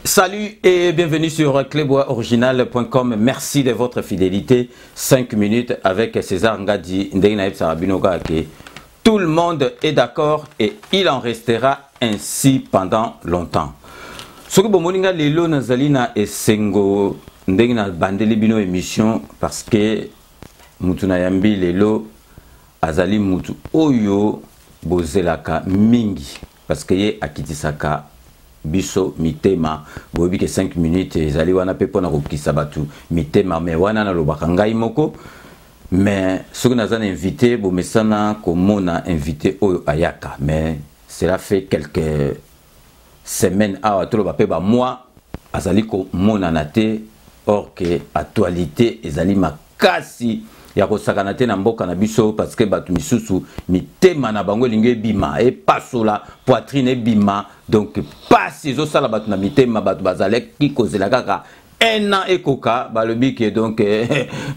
Salut et bienvenue sur cléboisoriginal.com. Merci de votre fidélité. 5 minutes avec César Ngadi. Tout le monde est d'accord et il en restera ainsi pendant longtemps. Ce que Bomoninga Lelo Nazalina et Sengo Ndengina Bandeli Bino émission parce que Mutunayambi Lelo Azali Mutu Oyo Bozelaka Mingi parce que ye Akitisaka biso mitema bobi ke 5 minutes ezali wana pe pona kokisa batu mitema me wana na lobaka ngai moko mais soki nazana invité bo mesana komona invité oyo ayaka mais cela fait quelques semaines awa toloba pe ba mois azali komona na te or que actualité ezali makasi ya kosakana te na mboka na biso parce que batu misusu mitema na bango linge bima et pasola poitrine bima donc passe zo sala batu na mitema batu bazalek ki kozela kaka un an ekoka balobi ke donc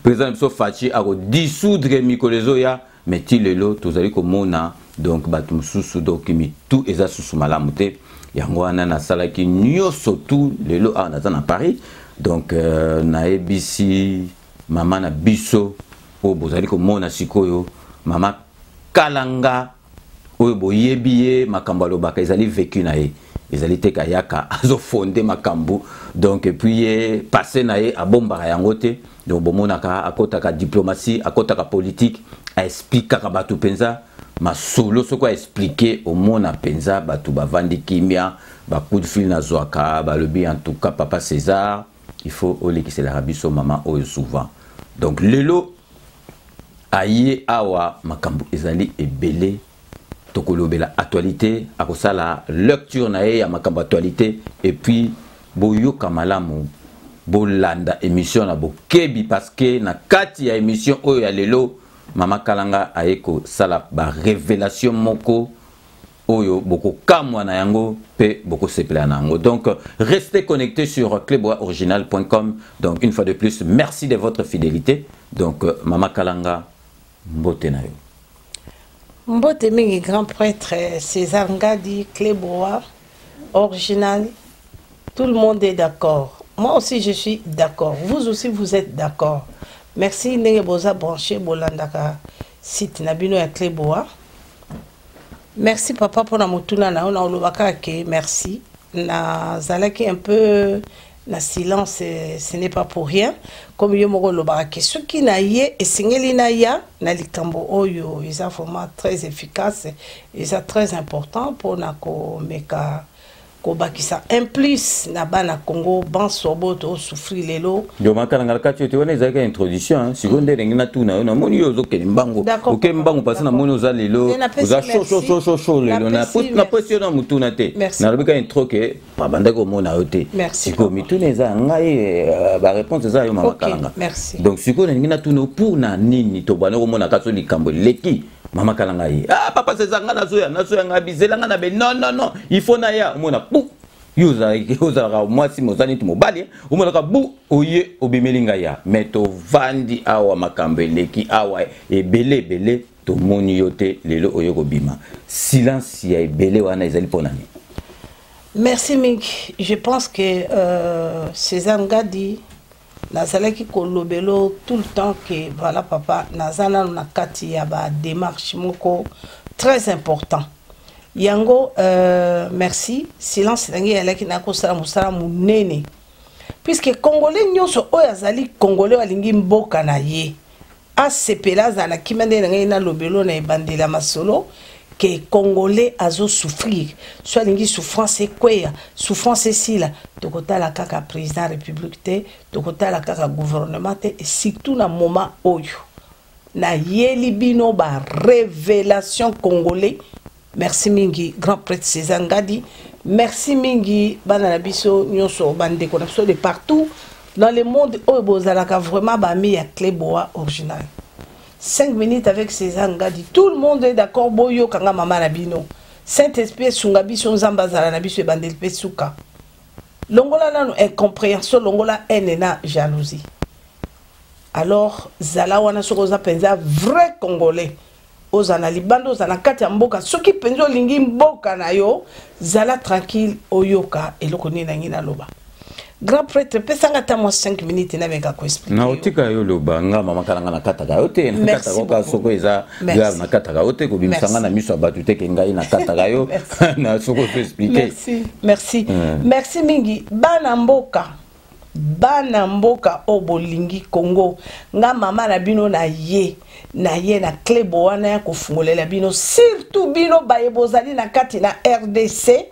président biso Fachi a dissoudre mikolezo ya meti lelo tozali komona donc batu misusu donc mi tout eza susu malamu te yango wana na sala ki nyoso tout lelo a na na Paris donc na ABC mama na biso o bozali komona sikoyo mama kalanga oyo boyebiye makambo alobaka ezali vécu na ye ezali te kayaka azo fondé makambo donc et puis passé na ye abombaka yango te donc bomonaka akotaka diplomatie akotaka politique a expliquer ka batu penza masolo soko a expliquer au mona penza batu bavandi kimia ba coup de fil na zwaka balobi en tout cas papa César il faut olekise la rabiso mama oyo souvent donc lelo aye awa makambo ezali ebele tokolobela actualité akosala lecture na ye ya makambo actualité et puis boyoka malamu bolanda émission na bokebi parce que na kati ya émission oyo ya lelo mama kalanga ayeko sala ba révélation moko oyo boko kamwa na yango pe boko sepela na yango donc restez connectés sur cléboisoriginal.com donc une fois de plus merci de votre fidélité donc mama kalanga mbote na yo mbote mingi grand prêtre César Ngadi Clébois original tout le monde est d'accord moi aussi je suis d'accord vous aussi vous êtes d'accord merci ndenge boza branché bolandaka site na bino ya Clébois merci papa pour na mutuna na ona olobaka ke merci na zalaki un peu na silence ce n'est pas pour rien comme yo moko lobaka ke soki na ye esengeli na ya na likambo oyo eza vraiment très efficace eza très important pour na ko meka ko bakisa en plus na bana Congo ban soboto souffrir lelo yo makala ngala tu te wana ezaka introduction seconde ngina tuna na moni yo zokeli mbango oke mbango pasa na moni oza lelo oza chaud lelo na pression na mutuna te na lobika intro ke pa banda ko mona yote siko mituna eza ngai ba réponse eza yo mama kalanga donc siko ngina tuna pour na nini to bana ko mona kaso likambo leki mama kalanga yi ah papa César nga nazo nga bizela nga na be non il faut na ya mona pou yuza moi si mozani tu mobali mona ka bu oye obimelinga ya meto vandi awa makambe leki awa ebele to moni yote lelo oye ko bima silence ya ebele wana ezali ponani. Merci Mink, je pense que César Ngadi nazalaki kolobelo tout le temps que voilà papa nazana na kati ya ba démarche moko très important yango merci silence nangi yalaki na kosala musala munene puisque congolais nyonso oyo azali congolais walingi mboka na ye asepela zana kimende nangi na lobelo na ebandela masolo que congolais azo souffrir soit lingi souffrance ekweya souffrance esila tokota la kaka président république te tokota la kaka gouvernement te et surtout na moment oyo na yeli bino ba révélation congolais merci mingi grand prêtre César Ngadi merci mingi bana na biso nyonso bande ko na biso de partout dans le monde oyo bozalaka vraiment ba mi ya Clébois original 5 minutes avec César Ngadi tout le monde est d'accord boyo kanga mama na bino Saint-Esprit sunga biso nzamba zala na biso ebandeli pe suka longola nanu incompréhension, longola haine na jalousie. Alors zala wana sokoza penza vrai congolais ozana libando ozana kati ya mboka soki penzo lingi mboka na yo zala tranquille oyoka eloko nini na ngina loba. Grand prêtre pesanga ta mo 5 minutes na meka ko expliquer. Na otika yo loba nga mama kalanga na kataka yote na kataka ka soko eza ga na kataka yote ko bimisanga na miso batu te ke ngai na kataka yo na soko expliquer. Merci. Merci mingi bana mboka obolingi Congo nga mama na bino na ye na klebo wana ya kofungolela bino surtout bino bayebozali na kati na RDC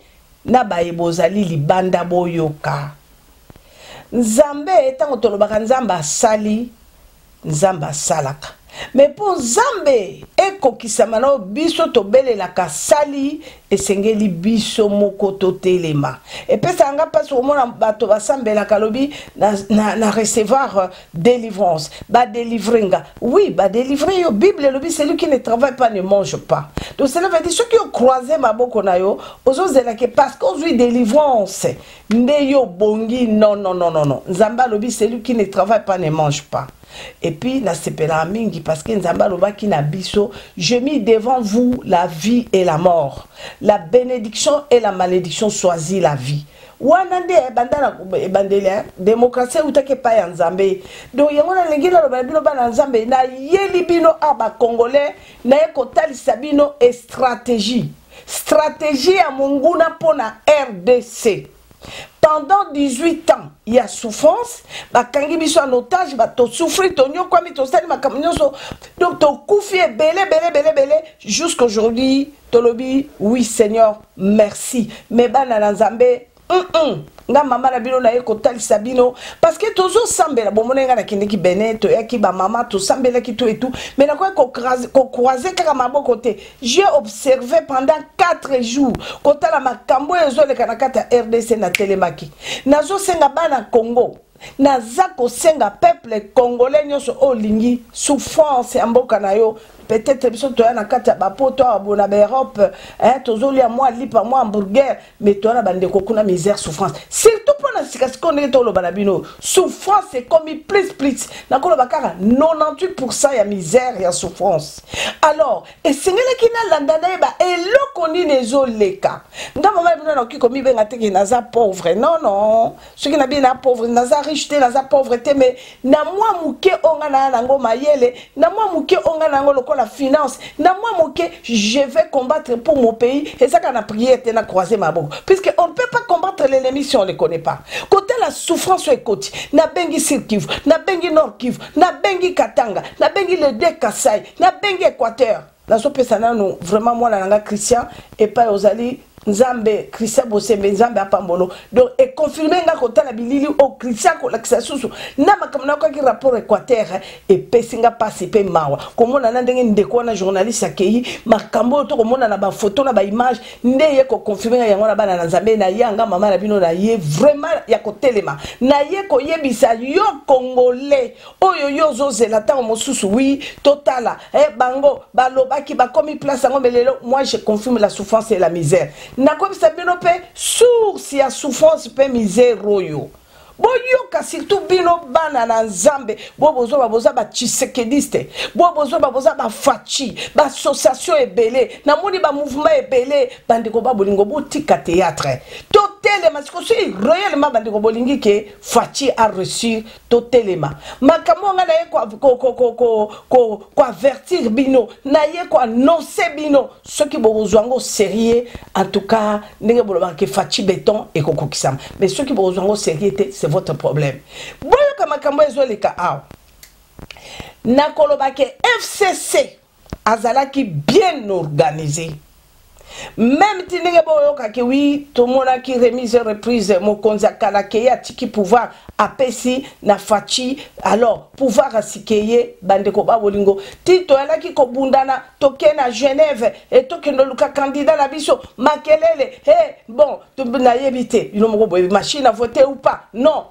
na bayebozali libanda boyoka Nzambe etango tolobaka Nzamba asali Nzamba asalaka mais pour Nzambe ekokisama na biso tobelelaka sali esengeli biso moko totelema epesa nga paso komona bato basambelaka lobi na recevoir délivrance ba délivrenga oui ba délivrer yo Bible lobi celui qui ne travaille pas ne mange pas donc cela veut dire ceux qui ont croisé maboko na yo ozozela que parce qu'on dit délivrance nde yo bongi non Nzamba lobi celui qui ne travaille pas ne mange pas. Et puis, na sepela mingi parce que Nzamba loba ki na biso, je mis devant vous la vie et la mort. La bénédiction et la malédiction, choisis la vie. Wanande bandana bandele démocratie utake pa ya Nzambe. Donc yangona lengila loba bino ba Nzambe na yeli bino aba congolais na ekotali sabino et stratégie. Stratégie à munguna pona RDC. Pendant 18 ans, il y a souffrance. Bakangi biso en otage, to souffrir, to nyo kwami to sali makamnyoso. Donc to koufi belé jusqu'à aujourd'hui, to lobi oui Seigneur, merci. Mais bana Nzambe nga mama na bino na ekotali sabino parce que tozo sambela bomonenga na kindeki bene to yaki ba mama to sambela ki tout et tout mais na quoi ko croiser kaka maboko te j'ai observé pendant 4 jours kota la makambo ezole kana kata RDC na telemaki nazo senga bana Congo nazako senga peuple congolais nyoso olingi souffrance ya mboka na yo peut-être biso toya na kati ya bapoto abona ba Europe tozoli ya moi lipa moi hamburger mais toya na bande kokuna misère souffrance surtout pour na sikasiko ndenge tolo bana bino souffrance c'est comme plus na kolo bakara 98% ya misère ya souffrance alors et sengele kina landana ba eloko ni nezoleka ngamba mama bino na kikomi benga teke naza pauvre non ce qui na bien pauvre naza riche te naza pauvreté mais na moi muke onga na ngo mayele na moi muke onga na ngo la finance na moi moke je vais combattre pour mon pays et ça qu'on a prié et na croisé ma bouche puisque on ne peut pas combattre l'ennemi si on ne connaît pas côté la souffrance est côté na bengi Sud Kivu na bengi Nord Kivu na bengi Katanga na bengi le de Kasai na bengi Équateur la sopesa nanu vraiment moi la Christian et pas aux alliés Nzambe Christian Bosembe Nzambe apambolo donc et confirmer nga kota la bilili au Christian ko la susu na makamna ko ki rapport Équateur et pesinga passe pe mawa komona na ndenge ndeko na journaliste akei makambo to komona na ba photo na ba image ndeye ko confirmer yango na bana na Nzambe na yanga mama na bino na ye vraiment ya ko telema na ye ko yebisa yo congolais oyo yo zozela ta mosusu oui totala bango balobaki ba komi place ngo melelo moi je confirme la souffrance et la misère. Na comme ça bino pe source ya souffrance pe misère royo boyoka surtout bino bana na Nzambe bobozo baboza ba tshisekediste bobozo baboza ba fachi ba association ebele na moni ba mouvement ebele bandeko ba bolingo botika théâtre totelema parce que réellement bandeko bolingi ke fachi a reçu totelema makamo nga na ye ko avertir bino na ye ko annoncer bino ceux qui bozwango sérieux en tout cas ndenge boloba ke fachi béton et kokokisama mais ceux qui bozwango sérieux c'est votre problème. Boyoka makambo ezoleka aw. Nakoloba ke FCC azalaki bien organisé. Même tinenge boyoka ke oui, tout le monde a qui remise reprise mokonzi akala ke ya tiki pouvoir apesi na fachi alors pouvoir asikeye bandeko ba bolingo tito alaki ko bundana toke na Genève et toke no luka candidat na biso makelele bon na yebite ino moko boye machine à voter ou pas non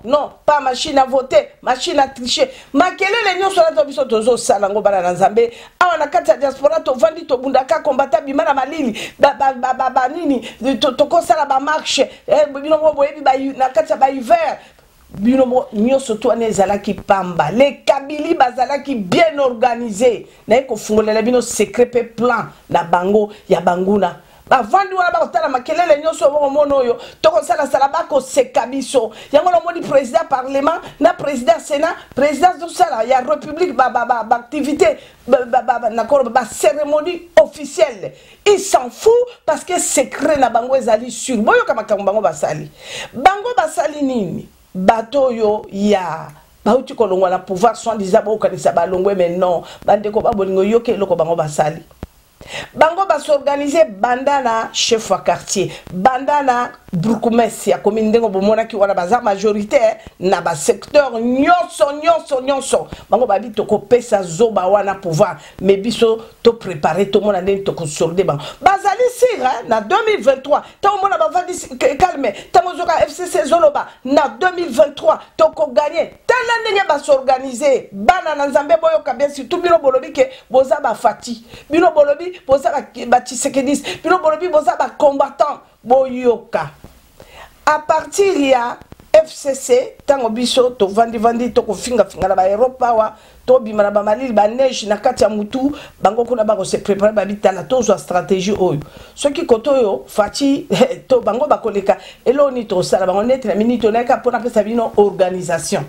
pas machine à voter machine à tricher makelele nyoso na biso tozo sala ngo bana na Nzambe awa na kati ya diaspora to vandi to bundaka combattant bimana malili nini tokosala ba marche bino boyebi na kati ya ba hiver bino nyonso to ezalaki pamba les Kabili bazalaki bien organisé na ko fungolela bino secret pe plan na bango ya banguna bavandi wana bakotala makelele nyonso bomona oyo tokosala sala bako sekabiso yango moni président parlement na président sénat président de sala ya république ba activité ba cérémonie officielle il s'en fout parce que secret na bango ezali sur boyo kama bango basali nini bato yo ya bauti kolongwa na pouvoir soit disant ba okanisa balongwe mais non bandeko babolingo yoke loko bango basali bango ba s'organiser bandana chef wa quartier bandana bourgmestre ya commune ndengo bomona ki wana baza majoritaire na ba secteur nyonso bango babi to kopesa zoba wana pouvoir mais biso to préparer to mona ndeni to konsolder bango bazali sira na 2023 ta mona bavandi calme ta mozoka FCC zoloba na 2023 to ko gagner tala ndenge ba s'organiser bana na nzambe boyo kabia surtout bino bolobi ke boza ba fati bino bolobi boza ba tisekedis bino bolobi boza ba combattant boyoka à partir ya FCC tango biso to vandi to ko finga na ba Europa wa to bimana ba malili ba neige na kati ya mutu bango kuna bango se préparer ba bitala to zo stratégie oyo soki koto yo fati to bango ba koleka eloni to sala bango net na minute na ka pona pesa bino organisation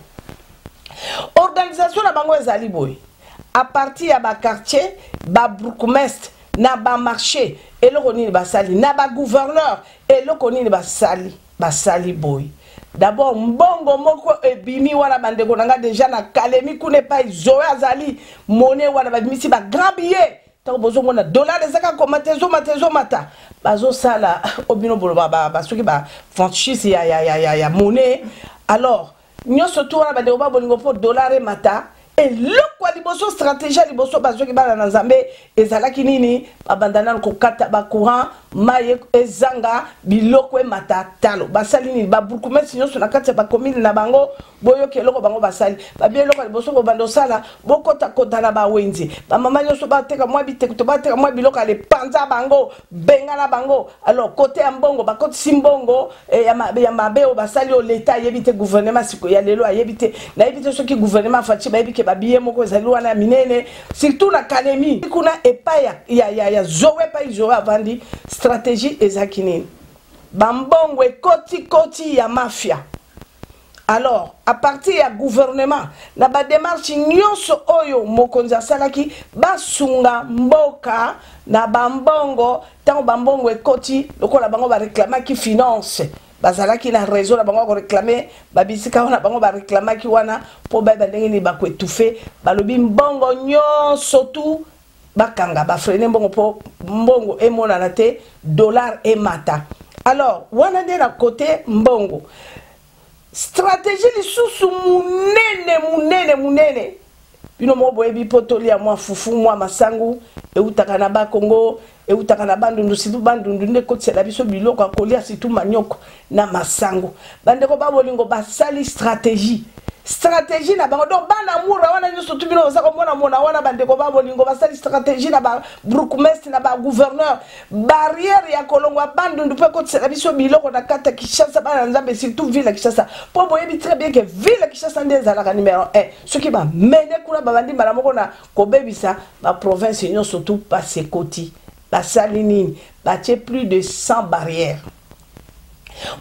na bango ezali boy à partir ya ba quartier ba bourgmestre na ba marché eloko nini basali na ba gouverneur eloko nini basali boy d'abord mbongo moko ebimi wana bandeko nanga déjà na kalemi kune pa zoé azali monnaie wana babimisi ba grand billet tant bozo mona dollar ezaka ko matezo mata bazo sala obino bolo ba soki ba franchise ya monnaie alors nyonso to wana bandeko ba bolingo po dollar mata et le quoi liboso stratégie liboso bazoki bana na nzambe ezalaki nini babandana ko kata ba courant maye ezanga biloko e matatalo basali nini ba bourgmestre nyonso na kati ba commune na bango boyoki eloko bango basali ba bien eloko liboso bo bando sala bokota kota na ba wenzi ba mama nyonso ba teka mwa biteko to ba teka mwa biloko ale panza bango benga na bango alors côté ya mbongo ba côté simbongo ya mabe o basali o l'état yebite gouvernement siko ya lelo ayebite na yebite soki gouvernement fachi ba yebike ba biye moko ezali wana minene surtout na kalemi kuna epa ya zowe pa izowe avandi stratégie ezakini bambongo koti ya mafia alors à partir ya gouvernement na ba démarche nyonso oyo mokonzi asalaki basunga mboka na bambongo tango bambongo ekoti lokola bango ba réclamaki finance bazalaki na réseau na bango ko réclamer babisika wana bango ba réclamaki wana po ba ndenge ni ba ko étouffer balobi mbongo nyonso tout bakanga ba freiner mbongo po mbongo emona na te dollar et mata alors wana de la côté mbongo stratégie lisusu munene bino mo boyebi potoli ya mwa fufu mwa masangu eutaka na ba Congo eutaka na bandundu situ bandundu nde kotsela biso biloko akolia situ manyoko na masangu bandeko babolingo basali stratégie na bango donc bana mura wana nyonso tubino za komona mona wana bandeko babolingo basali stratégie na ba bourgmestre na ba gouverneur barrière ya kolongwa bandundu pe kotsela biso biloko na kata Kinshasa bana nzambe surtout ville Kinshasa po boyebi très bien que ville Kinshasa nde ezalaka numéro 1 soki ba mene kuna babandi mala moko na kobebisa ba province nyonso tout passe koti basali nini batie plus de 100 barrières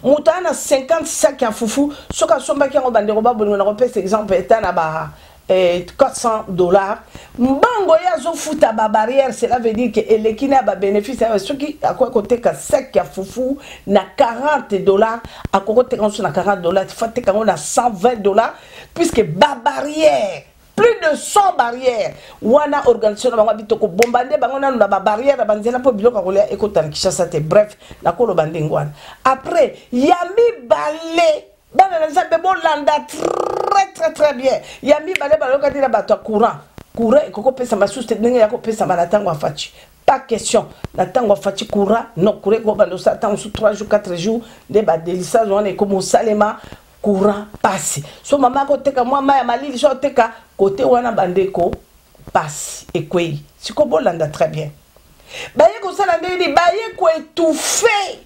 Moutana 50 sacs à foufou, ce qu'a somba qui a bandé roba, bon, on repère cet exemple étant là-bas $400. Mbango ya zo futa ba barrière, cela veut dire que l'équina a bénéfice à ceux qui à quoi côté que sac à foufou na $40, à côté quand on a $40, il faut que on a $120 puisque ba barrière plus de 100 barrières wana organisation bango bitoko bombande bango na ba barrière banzela po biloko kolia ekotana Kinshasa te bref na kolo bandengwana après yami balé bana na nzambe bolanda très bien yami balé baloka dira bato courant koko pesa masuste ndenge ya ko pesa malatango afachi pas question na tango afachi courant non courant ko bando sa tango sous 3 jours 4 jours de ba delissage on est comme salema courant passe so mama ko teka mwa maya malili so teka côté wana bandeko passe et quoi siko bolanda très bien baye kosala ndeni baye ko étouffer.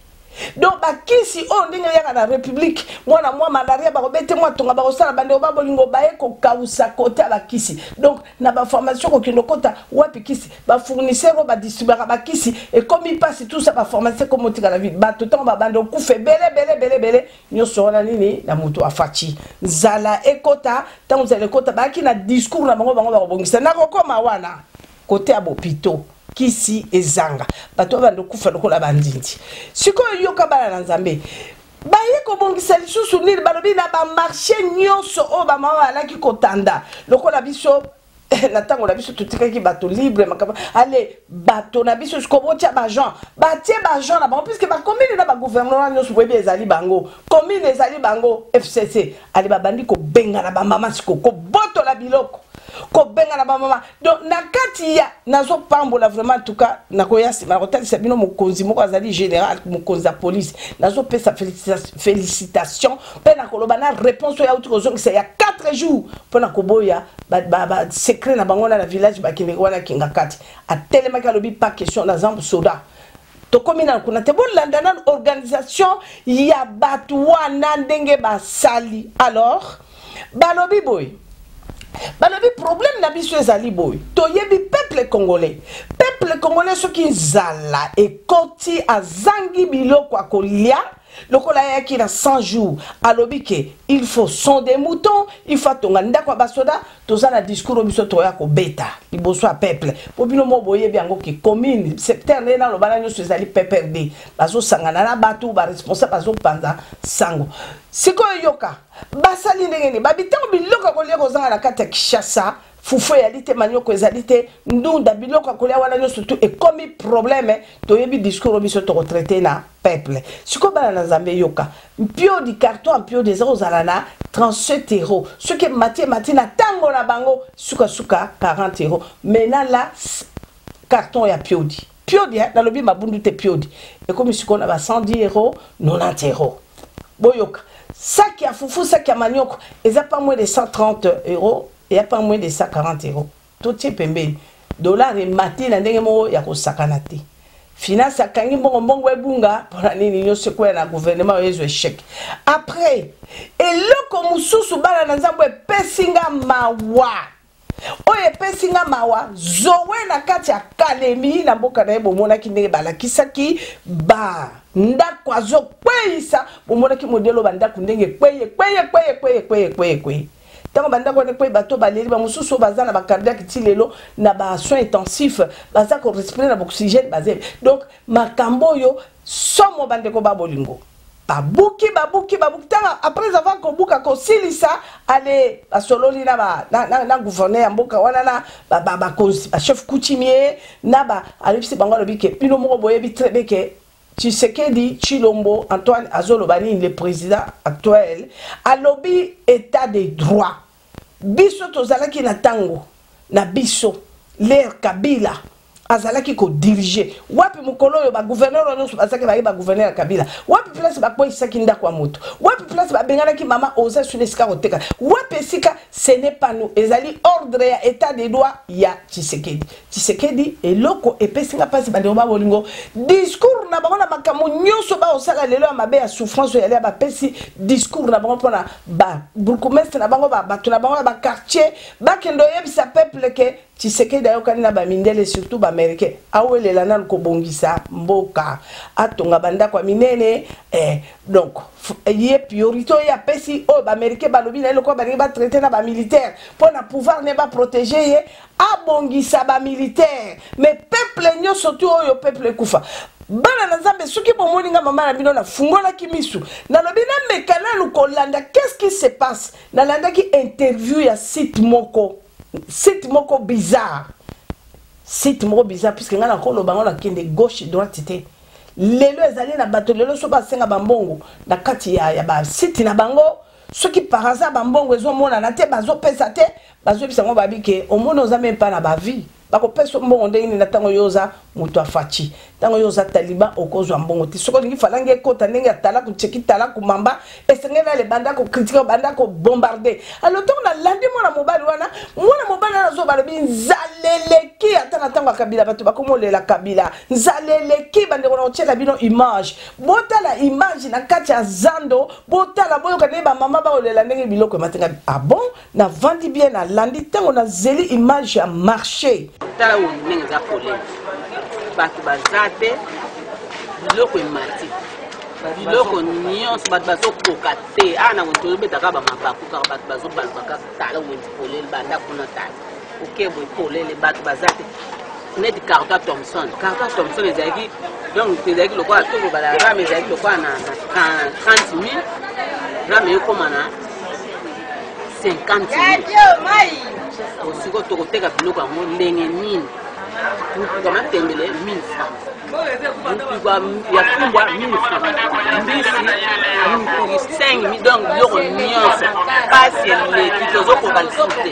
Donc bakisi on ndenge yaka na république mwana mwa malaria ba robete mwa tonga ba kosala bande ba bolingo baye ko kausa côté bakisi. Donc na ba formation ko kinokota wapi kisi ba fournisseur ba distribuer ba kisi et comme il passe tout ça ba formation comme tika la vie ba tout temps ba bande ko fait belé nyoso na nini na mutu afati zala ekota tant vous allez kota ba ki na discours na bango ba bongisa na ko koma wana côté abopito kisi ezanga bato bando kufa lokola bandindi sikoyo yoka bala na nzambe baye ko bongisa lisusu nini balobi na ba marché nyonso o ba mama alaki kotanda lokola biso na tango na biso tutikaki bato libre makaba allez bato na biso ko botia ba Jean batie ba Jean na bango puisque ba commune na ba gouvernement nyonso boyebi ezali bango commune ezali bango FCC ali ba bandi ko benga na ba mama siko ko boto la biloko ko benga na ba mama donc na kati ya nazo pambola vraiment en tout cas na koyasi ma hotel sabino mokonzi moko azali général mokonzi ya police nazo pesa félicitations pe na koloba na réponse ya uti kozongi c'est il y a 4 jours pour na koboya ba secret na bango na village ba kinga wana kinga kati a tellement que lobi pas question na zambu soda to komina kuna te bon landana organisation ya batu wana ndenge basali alors balobi boy balobi problème na biso ezali boy to yebi peuple congolais ce qui zala et koti azangi biloko akolia lokola yaki na 100 jours alobi ke il faut son des moutons il faut tonga ndako basoda toza na discours biso toya ko beta liboso a peuple pobino mo boye biango ki commune secteur na lobana nyo ezali PPRD bazo sangana na batu ba responsable bazo panza sango sikoyo yoka basali ndenge babitango biloko kolia kozanga na kata Kishasa fufu ya lite manioko ezalite ndunda biloko kolia wana nyo surtout et comme problème to yebi discours biso to retraité na peuple siko bana na Nzambe yoka mpio di carton mpio des zalana 37 euros ce que matina tango na bango suka 40 euros maintenant là carton ya piodi na lobi mabundu te piodi et comme siko na ba 110 euros 90 euros boyoka sac ya fufu sac ya manioko eza pas moins de 130 euros et il n'y a pas moins de 140 euros. Tout est pembé. Dollar et matin, la dernière mot, il y a sakanati. Finance à Kangi Bongo Bunga, pour la ligne, c'est quoi le gouvernement, il y a échec. Après, et le comme sous bala nanzambo pesinga mawa. Oye pesinga mawa, zowe na kati ya kalemi, na mboka na ebo mona ki nege bala kisaki, ba. Ndako azo kweisa, mona ki modelo bandako ndenge kweye. Tant banda ko ne bato baleli ba mususu bazana ba cardiaque tilelo na ba soins intensifs baza ko respirer na oxygène bazé donc makambo yo somo bande ko babolingo babuki tanga après avoir ko buka ko silisa ale basololi na gouverneur ya mboka wana na ba chef coutumier na ba alipsi bango lobike bino moko boyebi très bien que Tshisekedi Chilombo Antoine Azolobani le président actuel a lobby état de droit biso tozalaki na tango na biso l'air Kabila azalaki ko diriger wapi mukolo yo ba gouverneur onyo bazaki ba gouverneur Kabila wapi place ba kwa isaki ndako moto wapi place ba bengana ki mama oza suneska oteka wapi sika ce n'est pas nous ezali ordre ya état de droit ya Tshisekedi eloko epesinga pasi ba ndoba bolingo discours na bango na makambo nyonso ba osala lelo ya mabe ya souffrance ya ba pesi discours na bango pona ba bourgmestre na bango ba batu na bango ba quartier ba kendo yebisa peuple ke Tshisekedi ayokani na ba mindele surtout ba américain awelela na ko bongisa mboka atonga banda kwa minene donc yé priorité ya pesi o ba américain ba lobi na loko ba ba traiter na ba militaire pour na pouvoir ne ba protéger ye abongisa ba militaire mais peuple nyo surtout o peuple kufa bana na Nzambe soki bomoni nga mama na bino na fungola kimisu na lobi na mekana lukolanda qu'est-ce qui se passe na landa ki interview ya site moko bizarre puisque nga na kolo bango na kende gauche droite te lelo ezali na bato lelo so basenga bambongo na kati ya ba site na bango soki par hasard bambongo ezo mona na te bazo pesa te bazo bisa ngo babike omona oza même pas na ba vie bako pesa mbongo ndenge na tango yoza moto afachi tango yo za taliba okozwa mbongo ti soko ngi falange kota ndenge atala ku cheki tala ku mamba esengena le banda ko critique banda ko bombarder alors tango na landi mona mobali na zo bala binzaleleki atana tango kabila bato bakomolela kabila nzaleleki bande ko na chela bino image botala image na kati ya zando botala boyo ka ne ba mama ba olela ndenge biloko matenga ah bon na vandi bien na landi tango na zeli image ya marché tala wo ndenge za problème bato bazate biloko emati biloko nyonso bato bazokoka te ana tozobetaka bamabaku kaka bato bazobalukaka tala wenzi polele banda kuna tala okebo polele bato bazate neti carta Thompson ezalaki donc ezalaki lokola tokobala rame ezalaki lokola na 30 000 rame ekoma na 50 000 osiko tokoteka biloko yango ndenge nini kama tembele 1000 francs ya kumbwa 1000 francs mbisi 5 000 donc biloko nyonso pasi eleki tozokoka lisusu te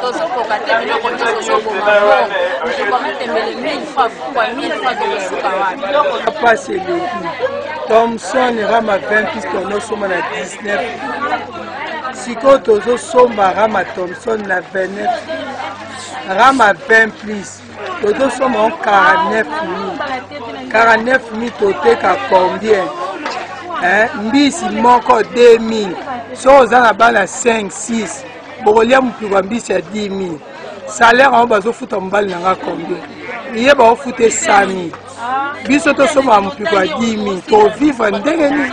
tozokoka te biloko nyonso ozoboma tokomatembele 1000 francs kumbwa 1000 francs tokosuka wapi pasi eleki Thompson rama 20 puisque nosoma na 19 sikoyo tozosomba rama Thompson na 29 rama 20 plus tozosomba 49 000 toteka combien mbisi moko 2000 so oza na bana 5-6 bokolia mopiko ya mbisi ya 10 000 salaire yango bazofuta mobali nanga combien iye baofute 100 000 biso tosomba mopiko ya 10 000 tovivre ndenge nini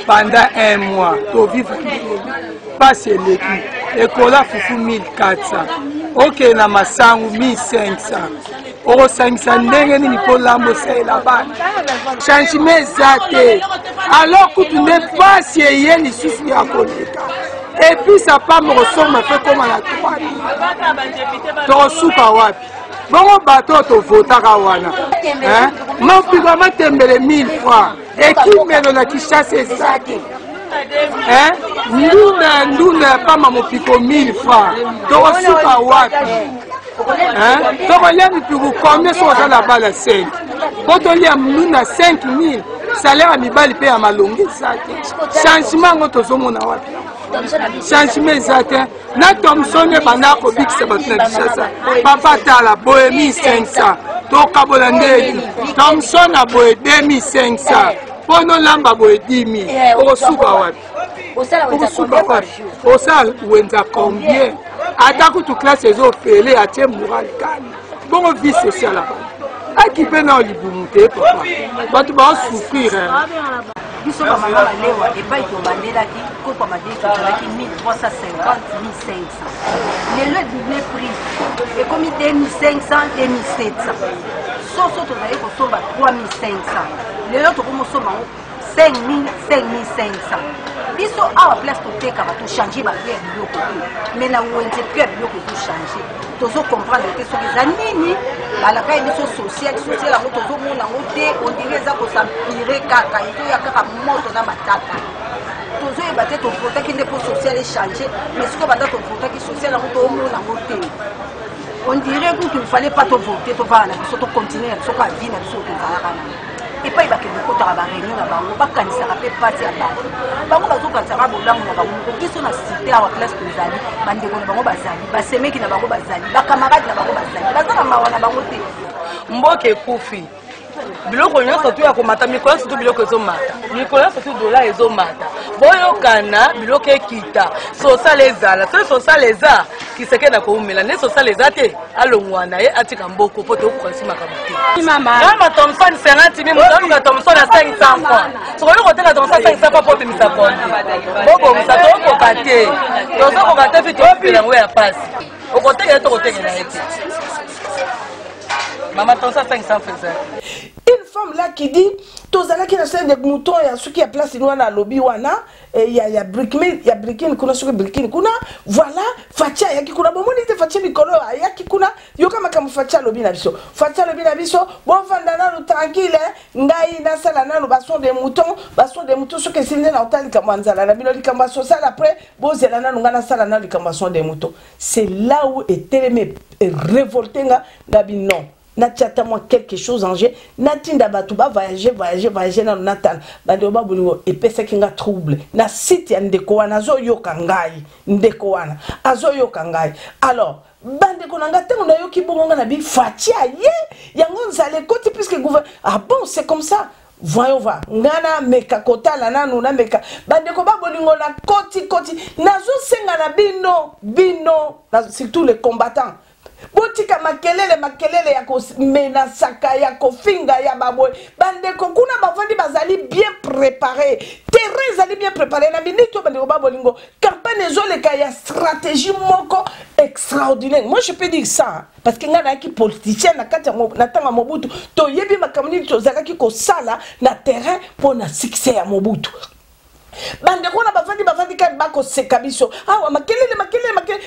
pendant 1 mois tovivre ndenge nini pasi eleki ekola fufu 1400 okende na masangu 1500 okosangisa ndenge nini mpo lambo osalela bana changement eza te alors kutu nde pasi eye lisusu ya koleka epuis apamba kosomba mpe koma na 3000 tokosuka wapi bongo bato tovotaka wana mopiko amatembele 1000 francs ekimelo na Kinshasa eza te ndunda ya pamba mopiko 1000 francs tokosuka wapi tokolia mipiko combien so oza na bala 5 po tolia ndunda 5000 salaire ya mibali mpe ya malongi eza te changement yango tozomona wapi changement eza te na Thompson ebanda kobikisa bato na Kinshasa papa tala boye 1500 tokabola ndeni Thompson aboye 2500 pono lamba boye 10 000 okosuka wapi osala wenza combien ata kutu classe ezofele atie moral kani bongo vie sociale akipe na libumu te papa bato baosouffrir biso bamama balewa epai tobandelaki kopa madei tozalaki 1350 1500 lelo edouble prix ekomi 2500 2700 soso tozali kosomba 3500 lelo tokomosomba 5000 5500 biso awa place totekaka tochange bato ya biloko te mais na wenze mpe ya biloko tochange tozokomprendre te soki eza nini balaka ye biso social yango tozomona yango te ondire eza kosampire kaka ezoya kaka moto na matata tozoyeba te tovotaki nde mpo social echange mais sikoyo banda tovotaki social yango toomona yango te on dirait qu'il ne fallait pas te voter, tu vas continuer à vie na biso tozalaka na epai bakende kotaka baréunion na bango bakanisaka mpe pasi ya bato bango bazokanisaka bolamu na bango biso na cité awa classe tozali bandeko na bango bazali basemeki na bango bazali bakamarade na bango bazali baza na mawa na bango te mboka ekufi biloko nyonso tu ya komata mikolo nyonso tu biloko ezomata mikolo nyonso tu dola ezomata boyokana biloko ekita sosala ezala soki sosala eza kiseke na koumela nde sosala eza te alongwa na ye atika mboko mpo tokokasimaka mote kama Thompson 50 000 motaluka Thompson na 500 francs sokoki koteka Thompson 500 francs mpo obimisa konde bobomisa tokoka te tozokoka te fi toopela yango ya pasi okoteka ye tokotekela ye te Maman Thompson 500 faisait. femme là qui dit tozala qui na des moutons ya ceux qui a place wana lobby wana et ya brikin kuna ceux brikin kuna voilà fatia ya kuna bomoni te fatia mikolo ya kuna yoka makamu fatia lobby na biso bon vandana no tranquille ngai na sala na no bason des moutons ceux qui sinde na otali kamwanzala na bino likamba social après bozela na ngana sala na likamba son des moutons. C'est là où est tellement révolté nga non. Natiata moi quelque chose en jeu natinda batuba voyager na natal bando babulingo epesa kinga trouble na site ya ndeko wana zo yoka ngai ndeko wana azo yoka ngai. Alors bande konanga tango na yoki bongo na bi fatia ye yango nzale koti puisque gouvernement ah bon c'est comme ça. Voyons voir ngana meka kotala nanu na meka bande ko babolingo na koti nazo senga na bino surtout les combattants. Botika makelele ya ko menasaka ya ko finga ya baboy bande ko kuna bavandi bazali bien préparé terrain zali bien préparé na minito bande ko babolingo campagne zoleka ya stratégie moko extraordinaire. Moi je peux dire ça parce que ngana ki politicien na kati na tanga Mobutu to yebi makamni to zalaki ko sala na terrain pour na succès ya Mobutu. Bande ko na bavandi kan bako sekabiso awa makelele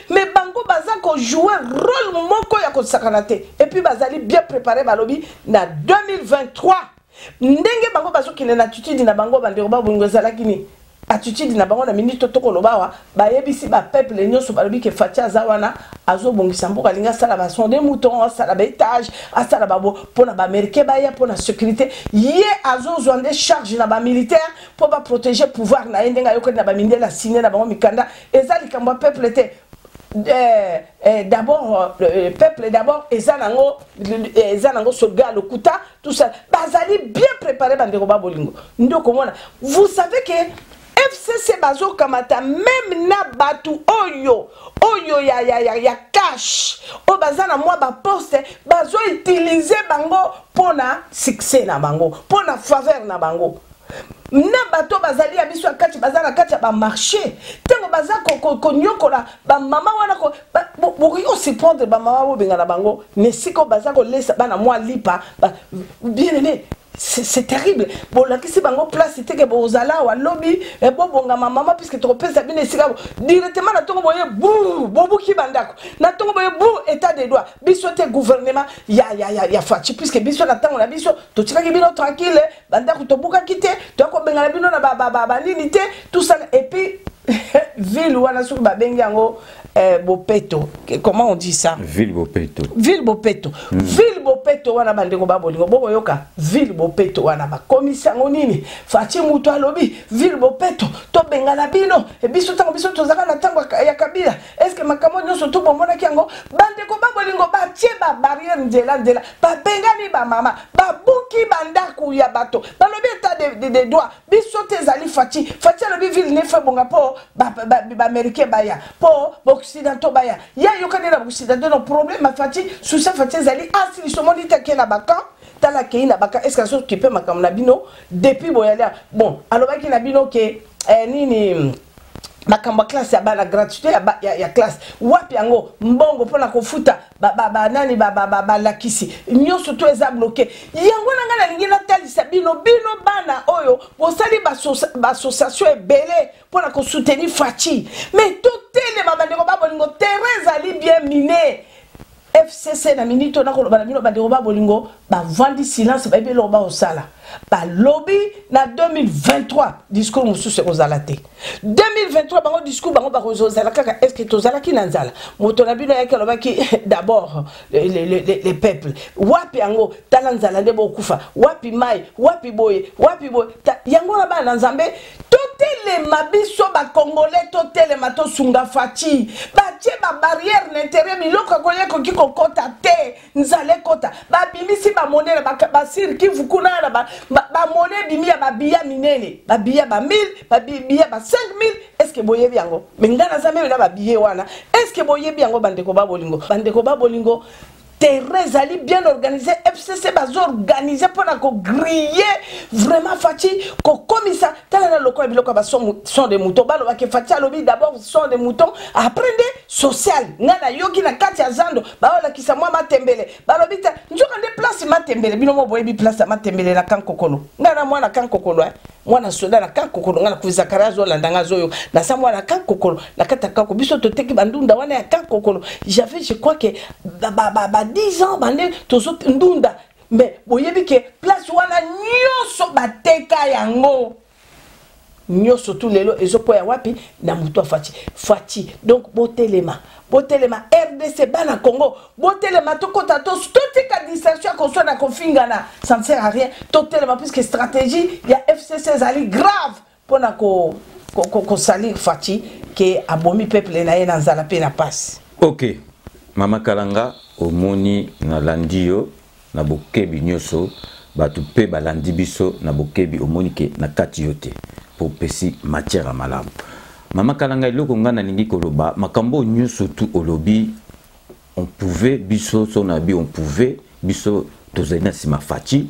mais bango baza ko jouer rôle moko ya ko sakanate et puis bazali bien préparé balobi na 2023 ndenge bango bazo kine na attitude na bango bande ko babungo zalaki ni attitude na bango na minute toko lobawa ba yebisi ba peuple nyonso balobi ke fatia zawana azo bongisa mboka linga sala ba son des moutons sala ba étage asala babo pona ba américain ba ya pona sécurité ye azo zonde charge na ba militaire pour ba protéger pouvoir na ndenga yoko na ba mindela signé na bango mikanda ezali kamba peuple était d'abord le peuple d'abord ezanango soldat le kuta tout ça bazali bien préparé bandeko babolingo ndoko mona. Vous savez que FCC bazo kamata même na batu oyo ya cash o bazana moi ba poste bazo utiliser bango pona succès na bango pona faveur na bango na bato bazali ya biso akati bazana kati ba marché tango bazako ko nyokola ba mama wana ko boko se prendre ba mama bo benga na bango mais siko bazako laisse bana moi lipa bien aimé. C'est terrible. Bon, là, qui c'est bango place, c'était que bozala ou lobby, et bon, bonga maman, puisque tu repères ça bien, directement, na tongo boye, bouh, bobo qui bandako, na tongo boye, bouh, état des droits, bisote gouvernement, ya fachi, puisque biso na tango na biso, to tika ki bino tranquille, bandako to buka kite, to ako benga na bino na ba nilité, tout ça, et puis, ville ou ana sur ba bengi yango, Bopeto, comment on dit ça? Ville Bopeto. Ville Bopeto. Ville Bopeto wana bandeko babolingo bobo yoka. Ville Bopeto wana ba komisa ngonini. Fachi mutu alobi. Ville Bopeto to bengana bino. E biso tango biso tozaka na tango ya Kabila. Est-ce que makamo nyonso to bomona kiango bandeko babolingo ba tie ba barrière ndela ba bengani ba mama ba buki bandaku ya bato. Balobi état de droit. Biso tezali fachi. Fachi alobi ville ne fait bonga po ba américain baya. Po occidentaux baya ya yokane na occidentaux no problème afati sous ça fati zali asili somoni take na baka tala ke na baka est-ce que ça qui peut makam na bino depuis boyala bon alors baki na bino ke nini makamba classe ya bana gratuité ya classe wapi yango mbongo pona kofuta nani lakisi nyonso to eza bloqué yango nanga na lingi na talisa bino bana oyo bosali ba association ebele pona ko soutenir Fachi mais tout tele babandeko babolingo terrain ali bien miné FCC na minito na koloba na bino bandeko babolingo ba vandi silence ba ebelo ba osala ba lobby na 2023 discours mususu kozalate 2023 bango discours bango ba kozala kaka est-ce que tozala ki nanzala moto na bino yake lobaki d'abord les peuples wapi yango talanzala ndebo kufa wapi mai wapi boye yango na ba nzambe totele mabiso ba congolais totele mato sunga Fachi ba tie ba barrière n'intérêt miloko koye ko kiko kota te nzale kota ba bimisi ba monnaie ba sirki vukuna na ba monnaie bimia ba biya minene ba biya ba 1000 ba biya ba 5000 est-ce que boye biango mengana zambe na ba biye wana est-ce que boye biango bandeko babolingo terrain ezali bien organisé, FCC bazo organisé pour griller vraiment Fati comme ça tala lokola biloko ba son de moutons baloba ke Fati alobi d'abord son de moutons après social ngana yoki na kati ya zando baola kisa mwa matembele balobi ta njoka nde place matembele bino mo boyebi place matembele na kankokolo ngana mwana kankokolo mwana soda na kankokolo ngana kuza karazo landanga zoyo na sa mwana kankokolo na kata kako biso toteki bandunda wana ya kankokolo j'avais je crois que 10 ans bande tozo ndunda mais boyebi ke place wana nyoso bateka yango nyoso tout lelo ezopo ya wapi na muto Fati donc botelema RDC bana Congo botelema tokota totika distraction konso na kofingana ça ne sert à rien totelema puisque stratégie ya FCC zali grave pona ko salir Fati ke abomi peuple na ye na nzala pe na passe. OK Mama Kalanga omoni na landio na bokebi nyoso batu pe balandi biso na bokebi omoni ke na kati yote pour pesi matière à malamu. Mama Kalanga iloko ngana ningi koloba makambo nyoso tu olobi on pouvait biso sonabi on pouvait biso tozena sima Fati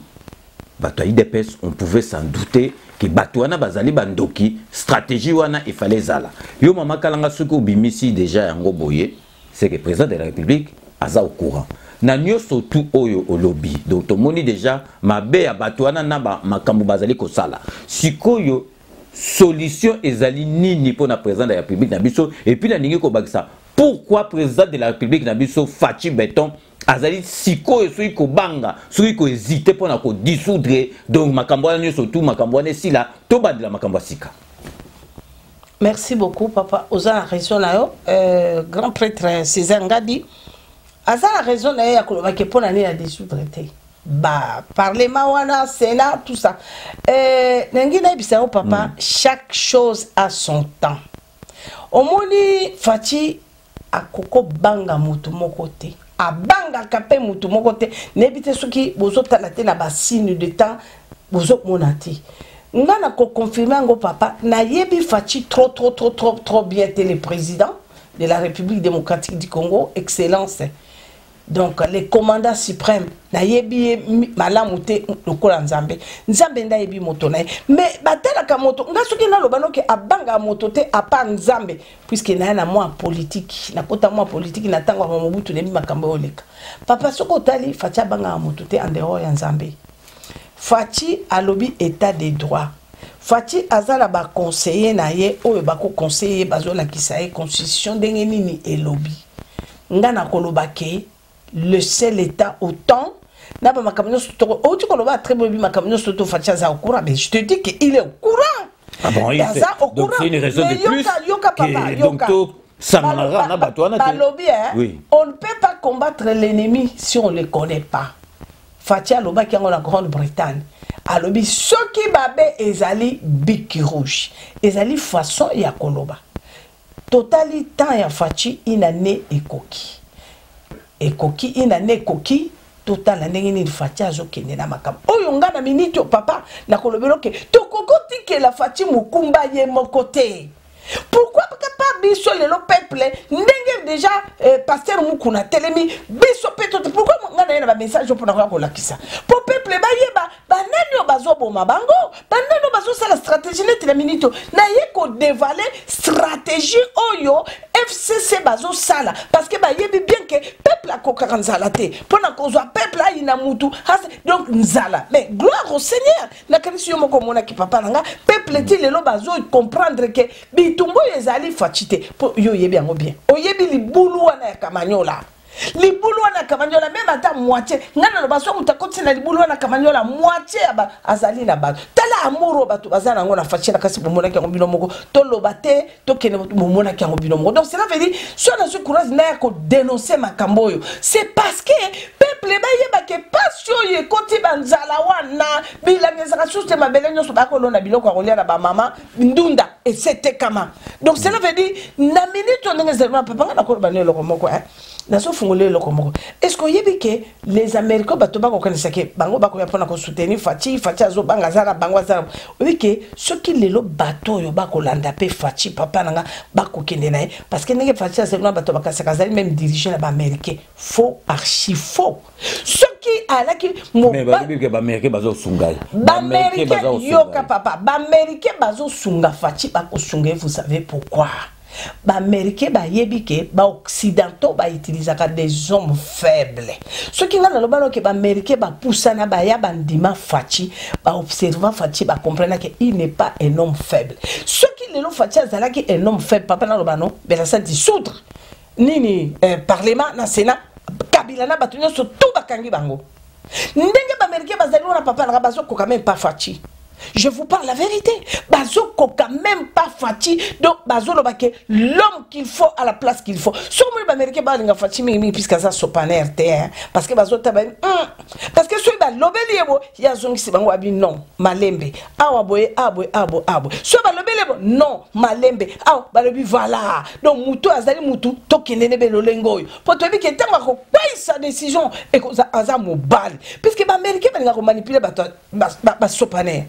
batu IDPS on pouvait s'en douter que batu wana bazali bandoki stratégie wana il fallait zala yo Mama Kalanga soko bimisi déjà yango boye c'est que le président de la République aza au courant na nyoso tu oyo olobi donc to moni déjà mabe ya batu wana na ba makambo bazali ko sala sikoyo solution ezali nini pour na président de la République na biso et puis na ningi ko bakisa pourquoi président de la République na biso Fati Beton azali sikoyo soki ko banga soki ko hésiter pour na ko dissoudre donc makambo wana nyoso tu makambo wana sila to badila makambo sika. Merci beaucoup papa oza raison na yo grand prêtre César Ngadi aza la raison na ya koloba ke pona ni la dissoudre ba parlement wana sénat tout ça nengi na bisao papa chaque chose a son temps omoni Fati akoko banga mutu moko te abanga kape mutu moko te nebite soki bozo talate na ba signe de temps bozo monati ngana ko confirmer ngo papa na yebi Fati trop bien le président de la République démocratique du Congo excellence. Donc les commandants suprêmes na yebi malamute lokola nzambe nda yebi moto na mais batela ka moto ngasuki na lobano ke abanga moto te apa nzambe puisque na moi politique na kota moi politique na tango mobutu nebi makambo oleka papa soko tali Fati abanga moto te en dehors ya nzambe Fati alobi état de droit Fati azala ba conseiller na ye oyo ba ko conseiller bazola kisaye constitution ndenge nini elobi ngana koloba ke le seul état autant n'a pas ma camion surtout au tu koloba très bien ma camion surtout Fati aza au courant mais je te dis que il est au courant. Ah bon il fait donc c'est une raison de plus donc ça m'arrange na batouana oui on ne peut pas combattre l'ennemi si on le connaît pas. Fati aloba qui en la Grande-Bretagne alobi soki babe ezali biki rouge ezali façon ya koloba totali temps ya Fati inane ekoki inane ekoki total ndenge ni Fati azokende na makam oyo ngana minito papa na kolobelo ke tokokoti ke la Fati mukumba ye mokote. Pourquoi pas biso le peuple ndenge déjà pasteur mukuna telemi biso peto pourquoi ngana na message pour na ko lakisa pour peuple bayeba banani bazo boma bango banani bazo sala stratégie net la minute na yeko dévaler stratégie oyo FCC bazo sala parce que bayebi bien que peuple akoka nzala te pona ko zo peuple aina mutu donc nzala mais gloire au Seigneur na kanisi yo moko mona ki papa nanga peuple ti lelo bazo comprendre que bitumbo ezali Fati te yo yebi yango bien oyebi libulu wana ya kamanyola libulu wana kamanyola même ata moitié ngana baso mutakoti na libulu wana kamanyola moitié azali na bato tala amuro bato bazana ngo na Fati na kasi bomona ki ngobino moko to lobate to kene bomona ki ngobino moko donc cela veut dire so na ce courage na ko dénoncer makambo yo c'est parce que peuple bayeba ke passion ye koti banzala wana bilangeza soute mabele nyoso bakolona biloko akolia na ba mama ndunda et c'était comment donc cela veut dire na minute on ngezema papa na ko banelo ko moko nazo fungole loko moko. Est-ce que yebi que les Américains bato ba ko kanisa ke bango ba ko ya pona ko soutenir Fachi azo banga zara bango zara. Oui que ceux qui lelo bato yo ba ko landa pe Fachi papa nanga ba ko kende na parce que nenge Fachi c'est non bato ba kasaka zali même diriger na Américain faux archi faux. Ceux qui ala qui mais ba bibi ke ba Américain bazo sunga. Ba Américain yoka papa ba Américain bazo sunga Fachi ba ko sunga vous savez pourquoi? Ba Américain ba yebike ba occidentaux ba utilisaka des hommes faibles. Ce qui ngana lobalo ke ba Américain ba poussana ba ya bandima Fachi ba observant Fachi ba comprendre que il n'est pas un homme faible. Ce qui le Fachi azala ki un homme faible papa na lobano bela sa dissoudre nini parlement na sénat kabila na batu nyonso tout bakangi bango. Ndenge ba Américain bazali na papa na bazo ko quand même pas Fachi. Je vous parle la vérité. Bazo koka même pas Fachi. Donc bazo lo bake l'homme qu'il faut à la place qu'il faut. Sur moi l'américain ba linga Fachi mi puisque ça sopaner terre parce que bazo taben parce que celui ba lobeli ebo ya zongi si bango abi non malembe awa boye abo so ba lobeli ebo non malembe awa ba lobi voilà donc mutu azali mutu tokende be lolengo pour te dire que tanga ko paye sa décision et ko za mobile puisque ba américain ba linga ko manipuler ba sopaner.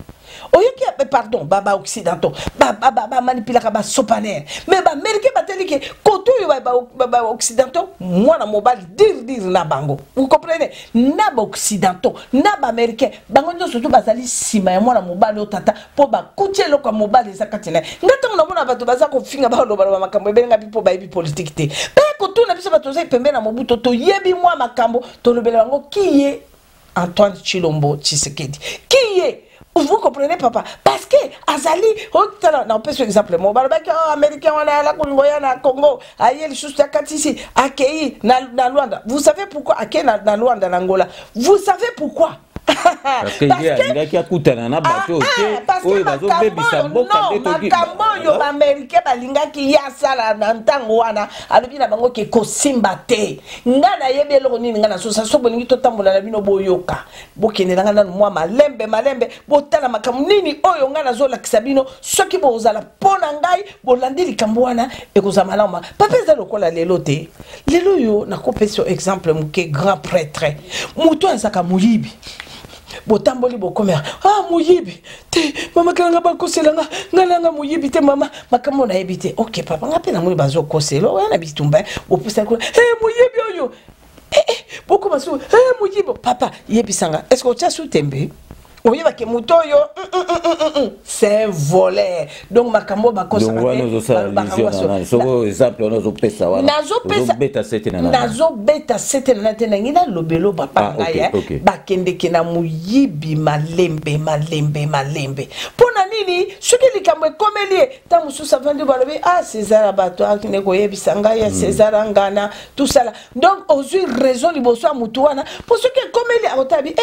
Oyoki pardon baba occidentaux baba manipulaka ba sopaner mais ba américain bateli ke koto yo ba occidentaux moi na mobile dire na bango vous comprenez na ba occidentaux na ba américain bango nyo surtout bazali sima ya moi na mobile o tata po ba kutie lo kwa mobile za katina ngata na mona bato baza ko finga ba lo ba makambo ebenga bipo ba ibi politique te pe koto na biso bato za pembe na mobuto to yebi moi makambo to lobela bango qui est Antoine Chilombo Tshisekedi qui est. Vous comprenez papa parce que azali on peut par exemple mon barabaki américain on a la Congoya na Congo ayeli sous ta katisi akei na Luanda vous savez pourquoi akei na Luanda na Angola vous savez pourquoi parce que il y a qui a coûté na bateau oyo bazo bebisa mboka ndeto makambo yo ba américain balinga ki ya sala na ntango wana alobi na bango ke kosimba te ngana yebelo nini ngana so sa so bolingi to tambola na bino boyoka bokene ngana na mwa malembe botala makambo nini oyo ngana zo lakisa bino soki bozala pona ngai bolandi likambo wana ekozama lama papa za lokola lelo te lelo yo na kopesio exemple muke grand prêtre muto azaka muyibi botamboli bokomera muyibi te mama kanga bakoselanga ngalanga muyibi te mama makambo na yebite OK papa ngape na muli bazo koselo wana bitumba opusa ko muyibi oyo beaucoup masu muyibi papa yebisanga est-ce que tu as sous tembe oui, parce que Moutoyo, c'est un voleur. Donc, makambo bako donc nazo exemple nazo pesa wana nazo beta setena tena ngina lobelo papa ngaya bakende kena muyibi malembe pona nini soki likambo ekomelie ta mususa vandi balobi César abato akine ko yebisanga ya César ngana tout ça là donc ozui raison liboso a mutu wana pour ce que ekomelie akotabi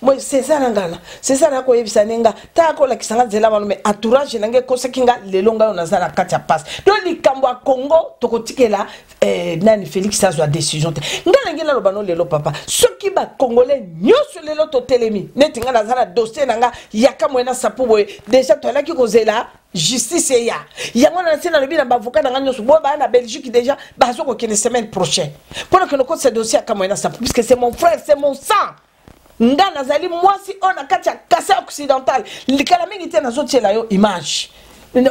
moi César ngana c'est ça ko yebisa nenga ta ko la kisanga zela balo me entourage nange ko sekinga lelonga na zala katia passe donc likambo a Congo tokotikela nani Félix azwa décision te ngala ngela lobano lelo papa soki ba congolais nyoso lelo to telemi neti ngala zala dossier nanga yaka mwena sapu boye déjà to laki ko zela justice ya yango na sena lobi na avocat na nyoso bo ba na Belgique déjà ba zo ko kene semaine prochaine pour que le ce dossier aka mwena sapu puisque c'est mon frère c'est mon sang nga nazali mwasi ona kati ya kasa occidental likala mingi te nazotiela yo image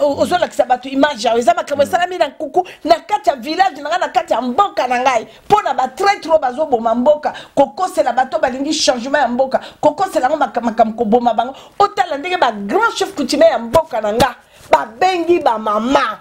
ozola kisabatu image ya ezama kama salami na kuku na kati ya village na kati ya mboka na ngai pona ba traître bazo boma mboka kokosela bato balingi changement ya mboka kokosela ngo makam ko boma bango otala ndenge ba grand chef coutumier ya mboka na nga ba bengi ba mama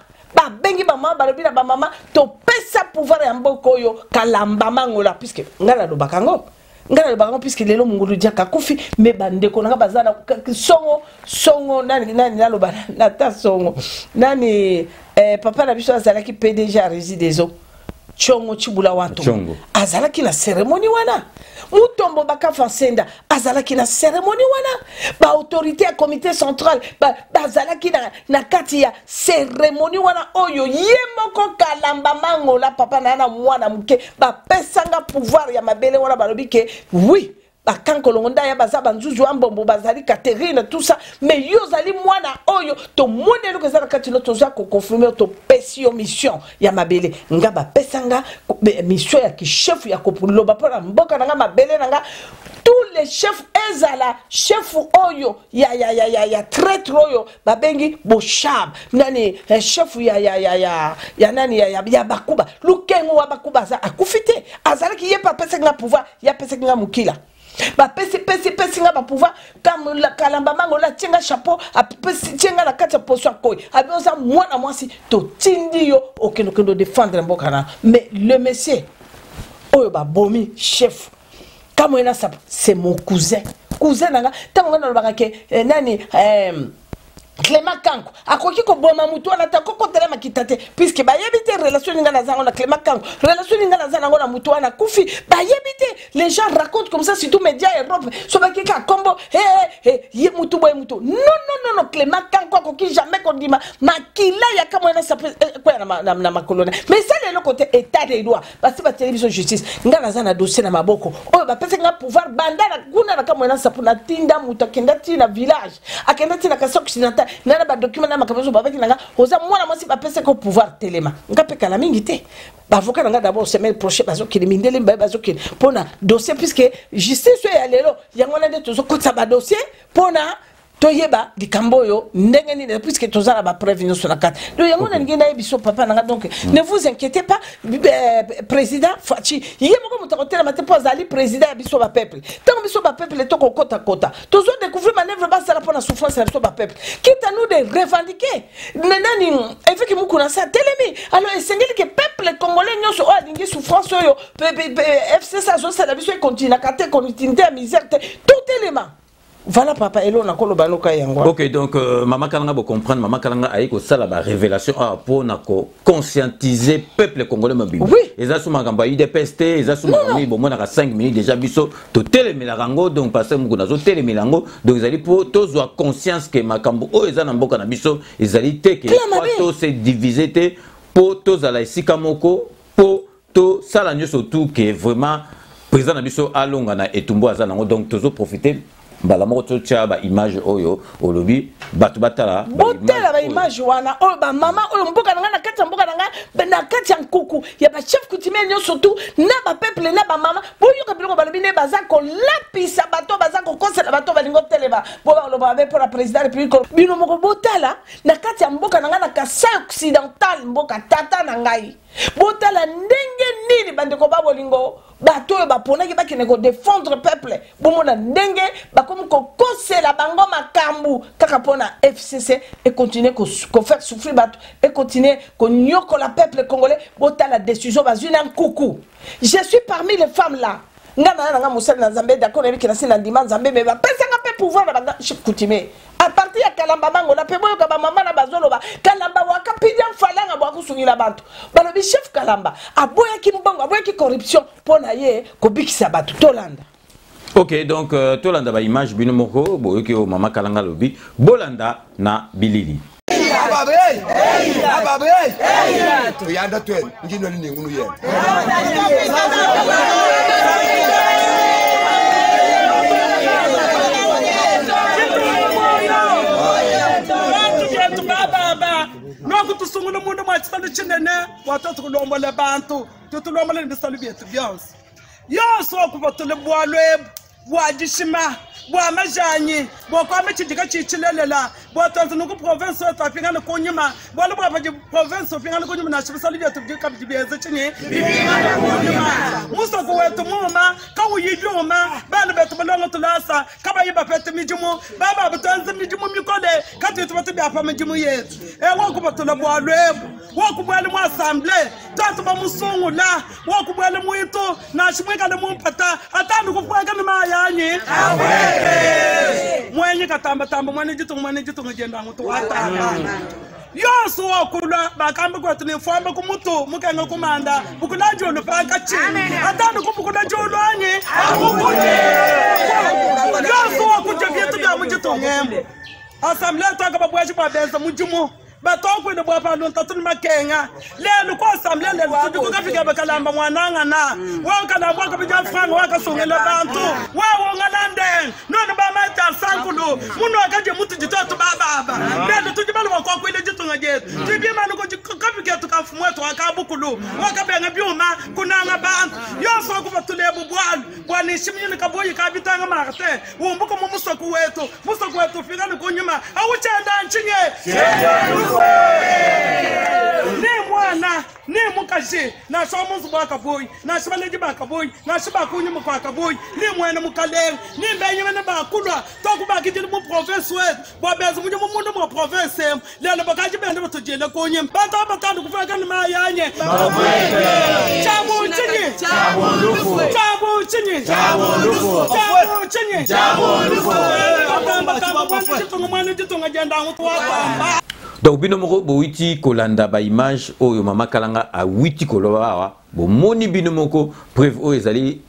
balobi na ba mama to pesa pouvoir ya mboka oyo kalamba mangola puisque ngala do bakango ngala ba puisque lelo mungulu diaka kufi me bandeko nanga bazana songo nani naloba na ta songo nani papa na biso azalaki PDG a résidezo Chongo Chibula Wanto azalaki na cérémonie wana mutombo baka fasenda azalaki na cérémonie wana ba autorité ya comité central bazalaki na kati ya cérémonie wana oyo yemoko kalamba mangola papa na mwana muke ba pesanga pouvoir ya mabele wana balobi ke oui bakankolongonda ya baza banzuzu ambombo bazali Catherine tout ça mais yo zali mwana oyo to monelo ke zala katino to za ko confirmer to pesio mission ya mabele nga ba pesanga mission ya ki chef ya ko loba pona mboka nga mabele nga tous les chefs ezala chef oyo ya traître oyo babengi boshab nani chef ya nani ya bakuba lukengo wa bakuba za akufite azala ki yepa pesanga pouvoir ya pesanga mukila ba pesi nga ba pouvoir comme la kalamba mango la tienga chapeau a pesi tienga la kati potion koi abioza mwana mwasi to tindi yo okendo défendre mbokana mais le monsieur oyo ba bomi chef comme ena c'est mon cousin nanga tango na lobaka ke nani Clément Kanko akoki ko boma mutu na ta koko telema kitate puisque ba yebite relation ninga na zango na Clément Kanko relation ninga na zango na mutu na kufi ba yebite les gens racontent comme ça surtout médias Europe so ba kika kombo ye mutu boy mutu non Clément Kanko akoki jamais ko dima makila ya kama na sa quoi na makolone mais ça le côté état des droits parce que ba télévision justice nga na zana dossier na maboko oyo ba pesa nga pouvoir banda na kuna na kama na sa na tinda mutu kenda tina village akenda tina kasoko occidental nana ba document na makabezo babaki nanga oza mwana mwasi ba pesa ko pouvoir telema ngape kala mingi te ba avocat nanga d'abord semaine prochaine bazo ki mindele mba bazo ki pona dossier puisque justice ya lelo yangona de tozo kotsa ba dossier pona toyeba likamboyo ndenge ni puisque tozala ba prévenir sur la carte donc yangona ngena ebiso papa nanga donc ne vous inquiétez pas président Fachi yemoko mutakotela mate po azali président ebiso ba peuple tant biso ba peuple to kota tozo découvrir manœuvre ba sala pona souffrance ya biso ba peuple quitte à nous de revendiquer maintenant avec que mukuna sa telemi alors esengeli que peuple congolais nyoso o alingi souffrance yo FC ça zo sala biso continue kate continuité misère tout élément. Voilà papa elo na kolo baloka yango. OK donc maman kalanga bo comprendre maman kalanga ayiko sala ba révélation pour na ko conscientiser peuple congolais mabi. Oui. Eza suma kamba IDPST eza suma kamba bo mona ka 5 minutes déjà biso to telemela rango donc passer muko nazo telemela rango donc ezali pour tozo conscience que makambo o eza na mboka na biso ezali te que to se diviser te pour toza la isika moko pour to sala nyo surtout que vraiment président na biso alonga na etumbo azana donc tozo profiter bala moto tia ba image oyo olobi batu batala botela ba image wana o ba mama oyo mboka nanga na kati mboka nanga na kati nkuku ya ba chef coutumier nyo surtout na ba peuple na ba mama boyo ka biloko balobi ne bazako lapisa bato bazako konsela bato balingo teleba bo ba loba be pour la président république bino moko botala na kati mboka nanga na Kasai occidental mboka tata na ngai botala ndenge nini bandeko ba bolingo bato ba pona ki ba kine ko défendre peuple bomona ndenge ba comme ko kosela bango makambu kaka pona FCC et continuer ko faire souffrir bato et continuer ko nyoko la peuple congolais bota la décision bazuna nkuku je suis parmi les femmes là ngana nga musala na Zambie d'accord avec la sina ndima Zambie mais ba pesa nga pe pouvoir na banga chef coutumier à partir ya kalamba bango na pe boyo ka ba mama na bazolo ba kalamba waka pidja falanga bwa kusungila bantu balobi chef kalamba aboya ki mbango aboya ki corruption pona ye ko bikisa batu tolanda. OK donc tolanda ba image bino moko boyo ki o mama kalanga lobi bolanda na bilili yanda twen ngino ni ngunu yen noko tusungula umuntu mwachitando chinene watoto kulombola bantu tutulombola ndisalo byetu byonse yose okubatule bwalwebu bwajishima bwamajanyi bwokwame chijika chichilelela bwotonze nuku province yota pingana kunyuma bwalo bwa province pingana kunyuma na shibisalo byetu byika byeze chinye muso kuwetu muma kawu yijuma bana betu balongo tulasa kaba yiba pete mijumu baba butonze mijumu mikole kati tubatu byapa mijumu yetu wokubatule bwalwebu wokubwele mu assemblée tatu ba musungula wokubwele muitu na shimwekale mumpata atandu kufweka ni mayanyi mwenye katamba mwane jitu ngenda ngutu watanga yoso wakula bakambe kwetu ni fombe kumutu mukenga kumanda bukulaji olupaka chini atandu kubukulaji olwanyi yoso wakuje vyetu vya mujitu ngembo assemblée twaka babwaji babeza mujumu batoko ne bwa pa lonta tuni makenga lelo ko assemblée lelo tuko ka fika bakalamba mwananga na wa kana bwa ka bija franga wa ka songela bantu wa ngana ndeng nona ba mata sankulu muno akaje mutu jitoto baba lelo tujibalo kwa kwa ile jitunga jetu tibima nuko ka fika tukafumwe to akabukulu wa ka benga byuma kunanga bantu yoso ko batule bubwalo kwa nishimini kaboyi ka bitanga marte umbuko mu musoko wetu fika ni kunyuma awuchanda nchinye ne mwana ne mukaje na somo zuba kaboyi na shibaleji ba kaboyi na shiba kunyuma kwa kaboyi ne mwana mukaleng ne benye ne ba kulwa to ku ba kiti mu province wetu bo bezo mu mundu mu province lelo bakaji bende batujele kunyuma bantu abatanda kufika ni mayanye donc bino moko boiti kolanda ba image oyo mama kalanga a witi koloba bo moni bino moko preuve oyo ezali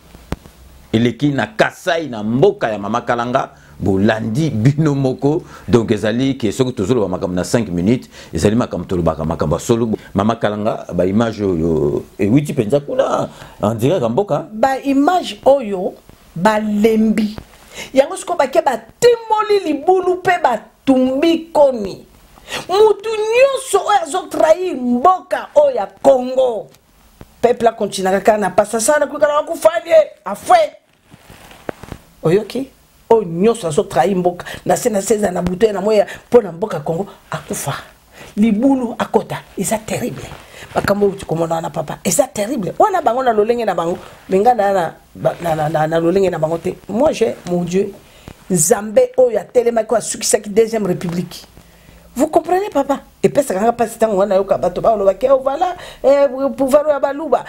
eleki na kasai na mboka ya mama kalanga bolandi bino moko donc ezali ke soki tozoloba makambo na 5 minutes ezali makambo tolobaka makambo solo mama kalanga ba image oyo ewiti penza kuna en direct ya mboka ba image oyo balembi yango siko bake batimoli libulu pe batumbi koni mutu nyonso oyo azotrahir mboka oyo ya Congo peuple akontinaka kaka na pasa sana kukala wakufanye afwe oyoki oyo nyonso azotrahir mboka na se na seza na buto na moya mpona mboka Congo akufa libulu akota eza terrible bakambo ukomona na papa eza terrible wana bango na lolenge na bango menga na lolenge na bango te moi j'ai mon Dieu Nzambe oyo atelema ko asukisaki deuxième république. Vous comprenez papa? Et puis ça pas si tant on a eu kabato ba lo ba voilà pouvoir ya baluba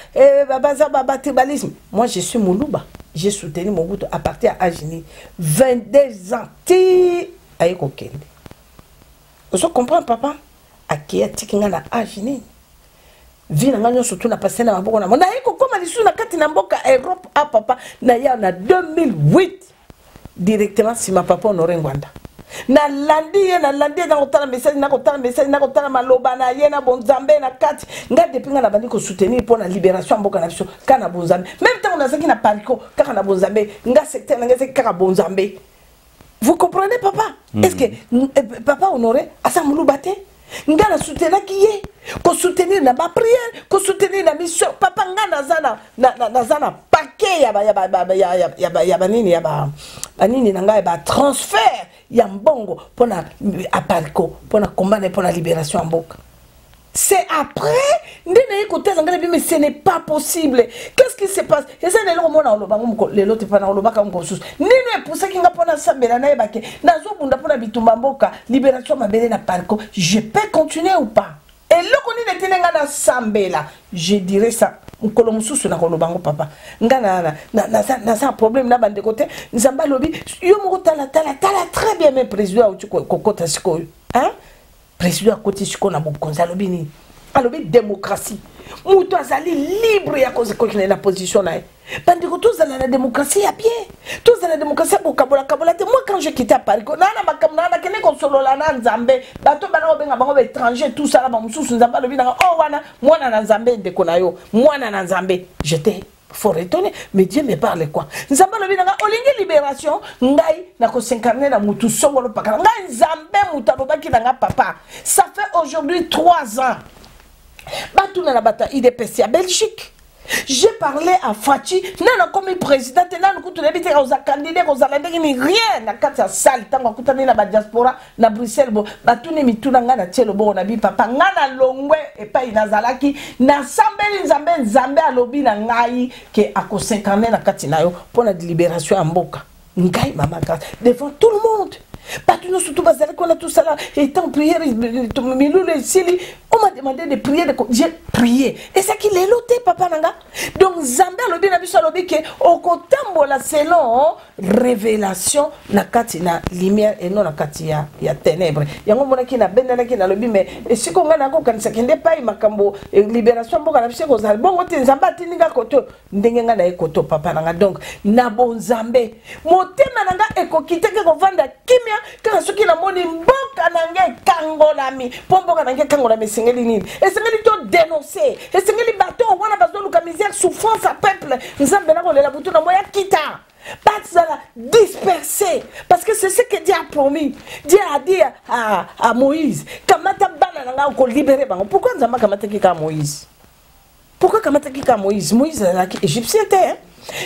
babaza ba tribalisme. Moi je suis Moluba. J'ai soutenu Mobutu à partir à Agini 22 ans ti ayeko kende. Vous comprenez papa? Akia tikinga na Agini. Vina ngano surtout na passé na maboko na mona ayeko koma lisu na kati na mboka Europe a papa na ya na 2008 directement si ma papa honoré Ngwanda. Na landi na kotala message na kotala maloba na ye na bonzambe na kati nga depinga na bandi ko soutenir pour la libération mboka na biso kana bonzambe même temps on a saki na pariko kaka na bonzambe nga secteur nga saki kaka bonzambe. Vous comprenez papa? Est-ce que papa honoré asa mulubate nga na soutenir ki ye ko soutenir na ba prière ko soutenir na mission papa nga nazana paquet ya banini na nga ba transfert ya mbongo pona apariko pona combattre pour la libération en mboka. C'est après ndene écouter ngala bi mais ce n'est pas possible. Qu'est-ce qui se passe? Et ça le mona olobango le lote pana olobaka ngo sus. Nino e pour ça kinga pona sambela na ebake. Nazo bunda pona bitumba mboka libération mabele na pariko. Je peux continuer ou pas? Et le koni netenga na sambela. Je dirais ça. Mukolo mususu na kolobango papa. Ngana na ça problème na bande côté. Nzamba lobi yo moko tala très bien même président au kokota siko. Hein? Président à côté siko na bokonza alobini. Alobi démocratie. Muto azali libre ya cause ko na position na. Bande ko tous la démocratie ya bien. Tous la démocratie ko kabola. Moi quand j'ai quitté Paris, na makamna na kene ko solo la na Nzambe. Bato bana obenga bango étranger tout ça là ba mususu Nzamba lobi na oh wana mwana na Nzambe ndeko na yo. Mwana na Nzambe. J'étais fort étonné, mais Dieu me parle quoi? Nzamba lobi na olingi libération ngai na ko s'incarner na mutu songolo pakala. Ngai Nzambe mutalo baki na papa. Ça fait aujourd'hui 3 ans. Batou na la bataille IDPC à Belgique. J'ai parlé à Fachi, nana comme président, nana kutu lebite aux candidats aux alandais ni rien na kata salle tango kutani na ba diaspora na Bruxelles bo batune mituna ngana tshelo bo na bi papa ngana longwe et pas inazalaki na sambeli Nzambe alobi na ngai ke ako 50 na kati nayo pour la libération en mboka ngai mama devant tout le monde. Pas tout nous surtout basé qu'on a tout ça là étant prière milule sili on m'a demandé de prier j'ai prié et c'est qu'il est loté papa nanga donc Nzambe lobi na biso lobi ke okotambola selon révélation na kati na lumière et non na kati ya ténèbres yango mona ki na benda na ki na lobi mais siko ngana ko kanisa kende pa makambo libération mboka na biso ko za bongo te Nzambe atinga koto ndenge ngana ekoto papa nanga donc na bon Nzambe motema nanga ekokiteke ko vanda kimia quand ce qui na moni mboka nanga kangolami pomboka nange kangolami esengeli nini esengeli to dénoncer esengeli bato wana bazoluka misère souffrance à peuple nzambe nakolela butu na moya kita bazala dispersé parce que c'est ce que Dieu a promis. Dieu a dit à Moïse kamata bana nanga ko libérer bango. Pourquoi nzamba kamata kika Moïse? Pourquoi kamata kika Moïse? Moïse là qui égyptien hein?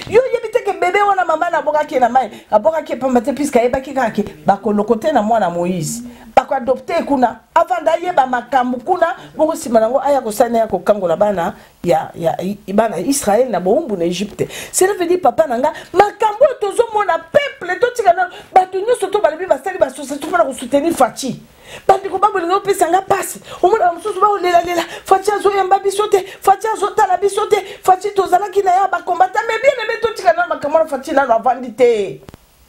Yo yebite ke bébé wana mama na boka ki na mai aboka ki pambate puisque yeba ki kaki bakolokote na mwana Moïse bako adopter kuna avant d'ayeba makambu kuna bongo simanango aya ko sana ya ko kangola bana ya bana Israël na bombu na Égypte. Cela veut dire papa nanga makambu tozo mona peuple to tika na batu nyoso to balebi basali basosa to para ko soutenir Fachi. Bandi ko babo ngo pesa nga passe omona mususu ba olela Fachi azo yamba bisote Fachi azo tala bisote Fachi tozala ki na ya ba combattant mais bien aimé to tika na makambo Fachi na avandité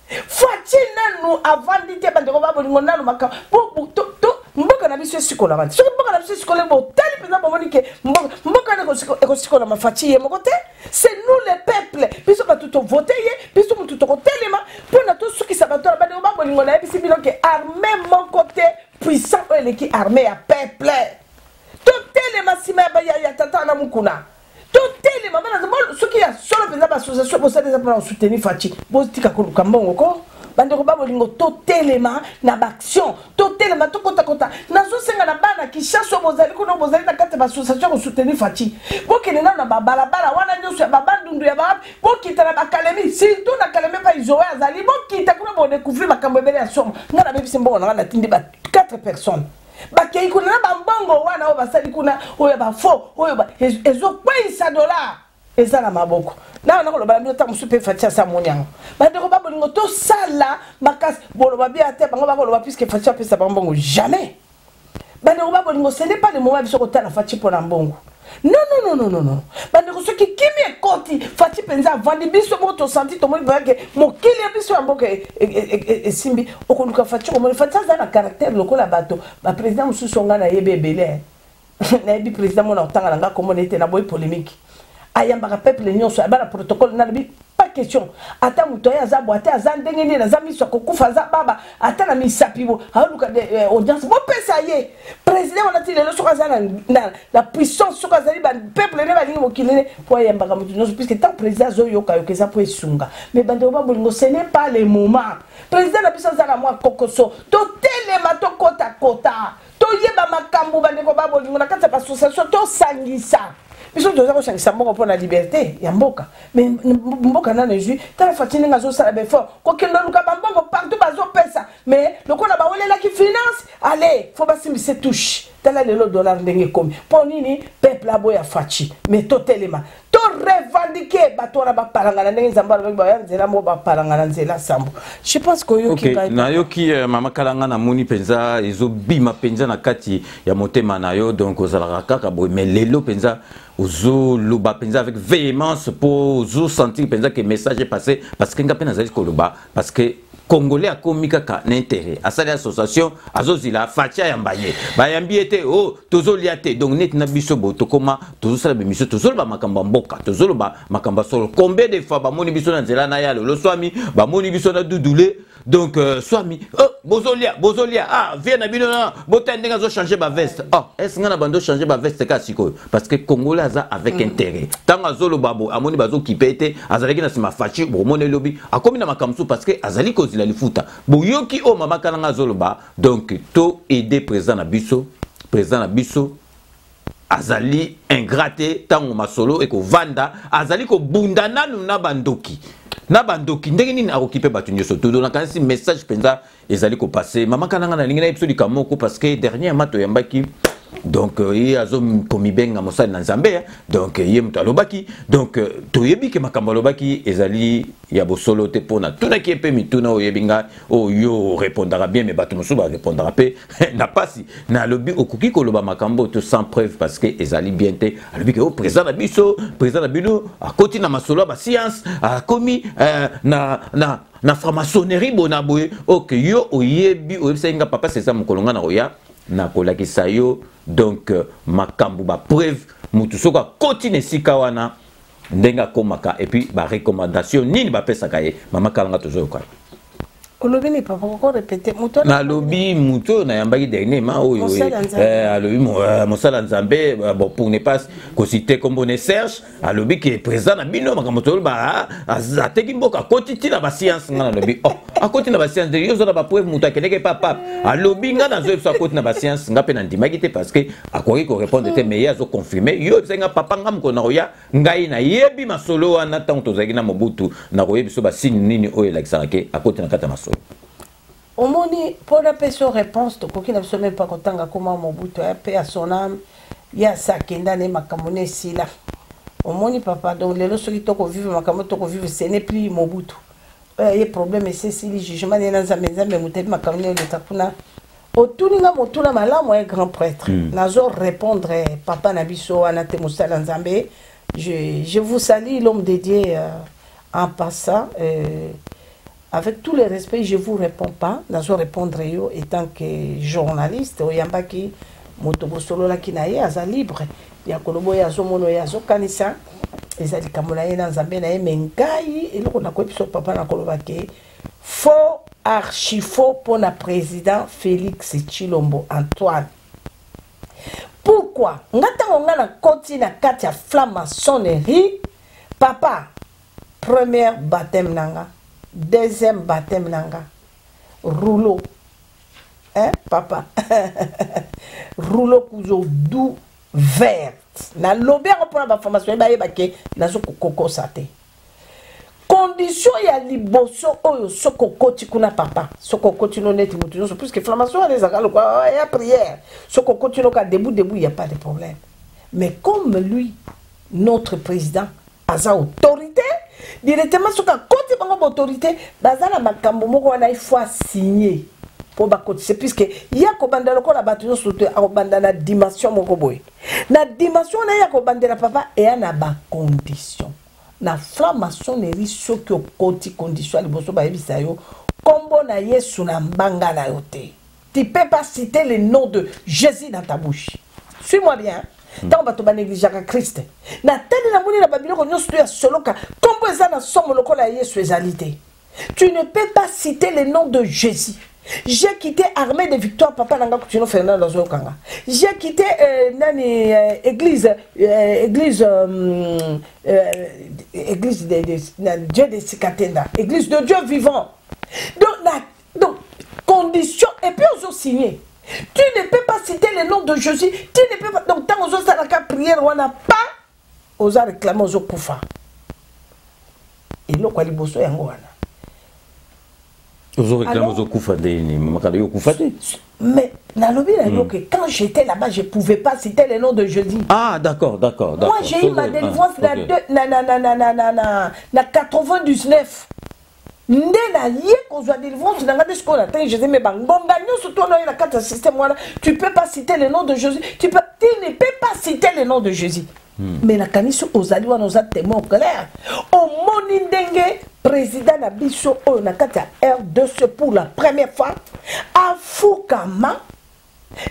Fachi nanu avandité bandi ko babo ngo nanu makambo to mboka na biso sikola bandi so mboka na biso sikola bo tali pesa bomoni ke mboka na ko sikola ma Fachi ye mokote c'est nous les peuples biso ba tout voter ye biso mutu to ko telema pona to suki sabato bandi ko babo ngo na bisi bino ke armée mon côté puissant qui armée à peuple. Tout les massima ya tata na mukuna. Tout les maman na ce qui a solo pesa ba association pour ça des pour soutenir Fachi. Bo tika ko kambongo ko. Bande ko babo lingo tout telema na action. Tout telema to kota na zo senga na bana ki chasse bozali ko no bozali na kata ba association pour soutenir Fachi. Bo kene na ba balabala wana nyoso ya babandundu ya ba bo kitana ba kalemi surtout na kalemi pa izoe azali bo kita kuna bo découvrir makambo bele ya somo. Ngana bebi sembo na tindi ba 4 personnes. Bakei kuna na bambongo wana o basali kuna oyo ba fo oyo ba ezo kwisa $. Ezala maboko. Na na ko ba mbota musupe Fachi sa monyang. Ba de ko ba bolingo to sala makas bolo ba bia te bango ba ko ba puisque Fachi pesa bambongo jamais. Ba de ko ba bolingo ce n'est pas le moment biso ko tala Fachi pona mbongo. Non. Bande ko soki kimi ekoti Fachi penza vandi biso moto santi to moni ba ke mokili biso amboka simbi okoluka Fachi ko moni Fachi za na caractère lokola bato ba président mususu nga na yebebele na yebi président mona otanga nga ko moni ete na boy polémique ayamba peuple nyonso ba na protocole na bi pas question ata muto ya za boate aza ndenge ni na za miso ko kufa za baba ata na misapibo aluka de audience bo pesa ye président on a dit le soka za na la puissance soka za ba peuple ne ba lingi mokilene po yamba ka muto nyonso puisque tant président zo yoka yokeza po esunga mais bande ba bolingo ce n'est pas le moment président na puissance za na moi kokoso to telema to kota to yeba makambu bande ko ba bolingo na kata association to sangisa. Biso doza ko sangisa mboko pour la liberté ya mboka mais mboka na neju tala Fachi nga zo sala befort ko kendo luka bambongo partout bazo pesa mais lokola ba wolela ki finance allez faut pas se touche tala le $. Ndenge komi pour nini peuple abo ya Fachi mais totalement to revendiquer batora ba parangana ndenge zambalo ba nzela mo ba parangana nzela sambo je pense que yo ki na yo ki mama kalanga na moni penza ezo bima penza na kati ya motema na yo donc ozala kaka boy mais lelo penza ozo luba penza avec véhémence pour ozo sentir penza que message est passé parce que ngapena zali ko luba parce que Congolais a commis kaka n'intérêt à cette association azozila Fachi yambaye bayambi ete oh tozo liate donc net na biso boto koma tozo sala be miso tozo ba makamba mboka tozo ba makamba solo combien de fois ba moni biso na nzela na yalo lo swami ba moni biso na dudule donc swami oh bozolia ah viens na bino na botende ngazo changer ba veste ah est-ce ngana bando changer ba veste ka siko parce que Congolais aza avec intérêt tant azolo babo amoni bazo kipete azalaki na sima Fachi bo moni lobi akomi na makamsu parce que azali ko la lifuta boyoki o mama kalanga zoloba donc to aider président na biso azali ingraté tango masolo eko vanda azali ko bunda nanu na bandoki ndenge nini akokipe batu nyoso to dona kanisi message penza ezali ko passer mama kalanga na lingi na episode kamoko parce que dernier mato yambaki donc il a zom komi benga mosali na nzambe donc ye muto alobaki donc toyebi ke makambo alobaki ezali ya bosolo te pona tuna ki epe mituna oyebinga oyo répondra bien mais bato mosusu ba répondra pe na pasi na lobi okoki koloba makambo to sans preuve parce que ezali bien te alobi ke o président na bino akoti na masolo ba science akomi na franc-maçonnerie bona boye ok yo oyebi oyebisa papa c'est ça mokolonga na oya na kolakisa yo donc makambu ba preuve mutu soka continue sika wana ndenga komaka et puis ba recommandation nini ba pesa kaye mama kalanga tozo yoka Olobini papa encore répéter muto na lobi muto na yambaki dernièrement oyo alobi mosala nzambe bon pour ne pas citer comme on Serge alobi que président na bino makambo to ba azateki mboka kotiti na ba science ngana lobi oh akoti na ba science de yozo na ba preuve muto akeneke papa alobi ngana zo so akoti na ba science ngape na ndimaki te parce que akoki ko répondre te mais azo confirmer yo senga papa ngam ko na oya ngai na yebi masolo wana tanto tozaki na mobutu na koyebi so ba signe nini oyo la kisarake akoti na kata masolo. Omoni pour la personne réponse to koki na sommet pas kotanga comment Mobutu a paix à son âme ya sakenda ne makamone sila. Omoni papa donc les lorsque to ko vivre makamone to ko vivre ce n'est plus Mobutu. Il y a problème et c'est si le jugement ne na zamenza me mutebi makamone le takuna. Otuninga motuna malamu un grand prêtre. Nazo répondre papa nabiso anate musala nzambe. Je vous salue l'homme dédié en passant avec tout le respect, je ne vous réponds pas. Je répondre yo étant que journaliste. Oyambaki motobosolo la kinaye aza libre. Ya kolobo ya zomono ya zokanisa. Ezali kamola ye na nzambe na ye mengai eloko na ko biso papa na koloba ke faux archi faux pour le président Félix Tshilombo Antoine. Pourquoi? Ngata nga na koti na kati ya franc-maçonnerie. Papa, première baptême nanga. Deuxième baptême nanga rouleau hein papa rouleau kuzo doux verte na lobé pour la formation ba yebake na zo kokoko sate condition ya liboso oyo soko koti kuna papa soko koti no net mutu so plus que formation les akalo quoi ya prière soko koti no ka debout il y a pas de problème mais comme lui notre président a sa autorité directement sur la côté de l'autorité, bazana makambo moko wana il faut signer pour ba cotiser puisque il y a ko bandalo ko la batuno soute a bandana dimension moko boy. Na dimension na ya ko bandela papa et na ba condition. Na franc-maçonnerie ce que côté condition liboso ba yebisa yo kombo na Yesu na mbanga na yote. Tu peux pas citer le nom de Jésus dans ta bouche. Suis-moi bien. Tant bato ba négligeaka Christ na tani na moni na babiloko nyonso ya soloka kombo eza na somo lokola Yesu ezalité. Tu ne peux pas citer le nom de Jésus. J'ai quitté armée de victoire papa nanga kutino Fernando Zokanga. J'ai quitté église de Dieu de Sikatenda, église de Dieu vivant. Donc condition et puis on signé. Tu ne peux pas citer le nom de Jésus. Tu ne peux pas. Donc, tant que vous avez prière, on n'a pas osé réclamer aux Koufa. Et là, quoi, les bossos et Angoana. Vous réclamez aux Koufa. Mais, quand j'étais là-bas, je ne pouvais pas citer le nom de Jésus. Ah, d'accord. Moi, j'ai eu ma délivrance na 99. Ndena yé qu'on soit délivrance dans la scola je dis mais bangonga surtout dans la carte système voilà tu peux pas citer le nom de Jésus tu ne peux pas citer le nom de Jésus mais la caniso aux alliés nous a témoin clair au monindenge président Nabiso au na carte R2 pour la première fois à Fukama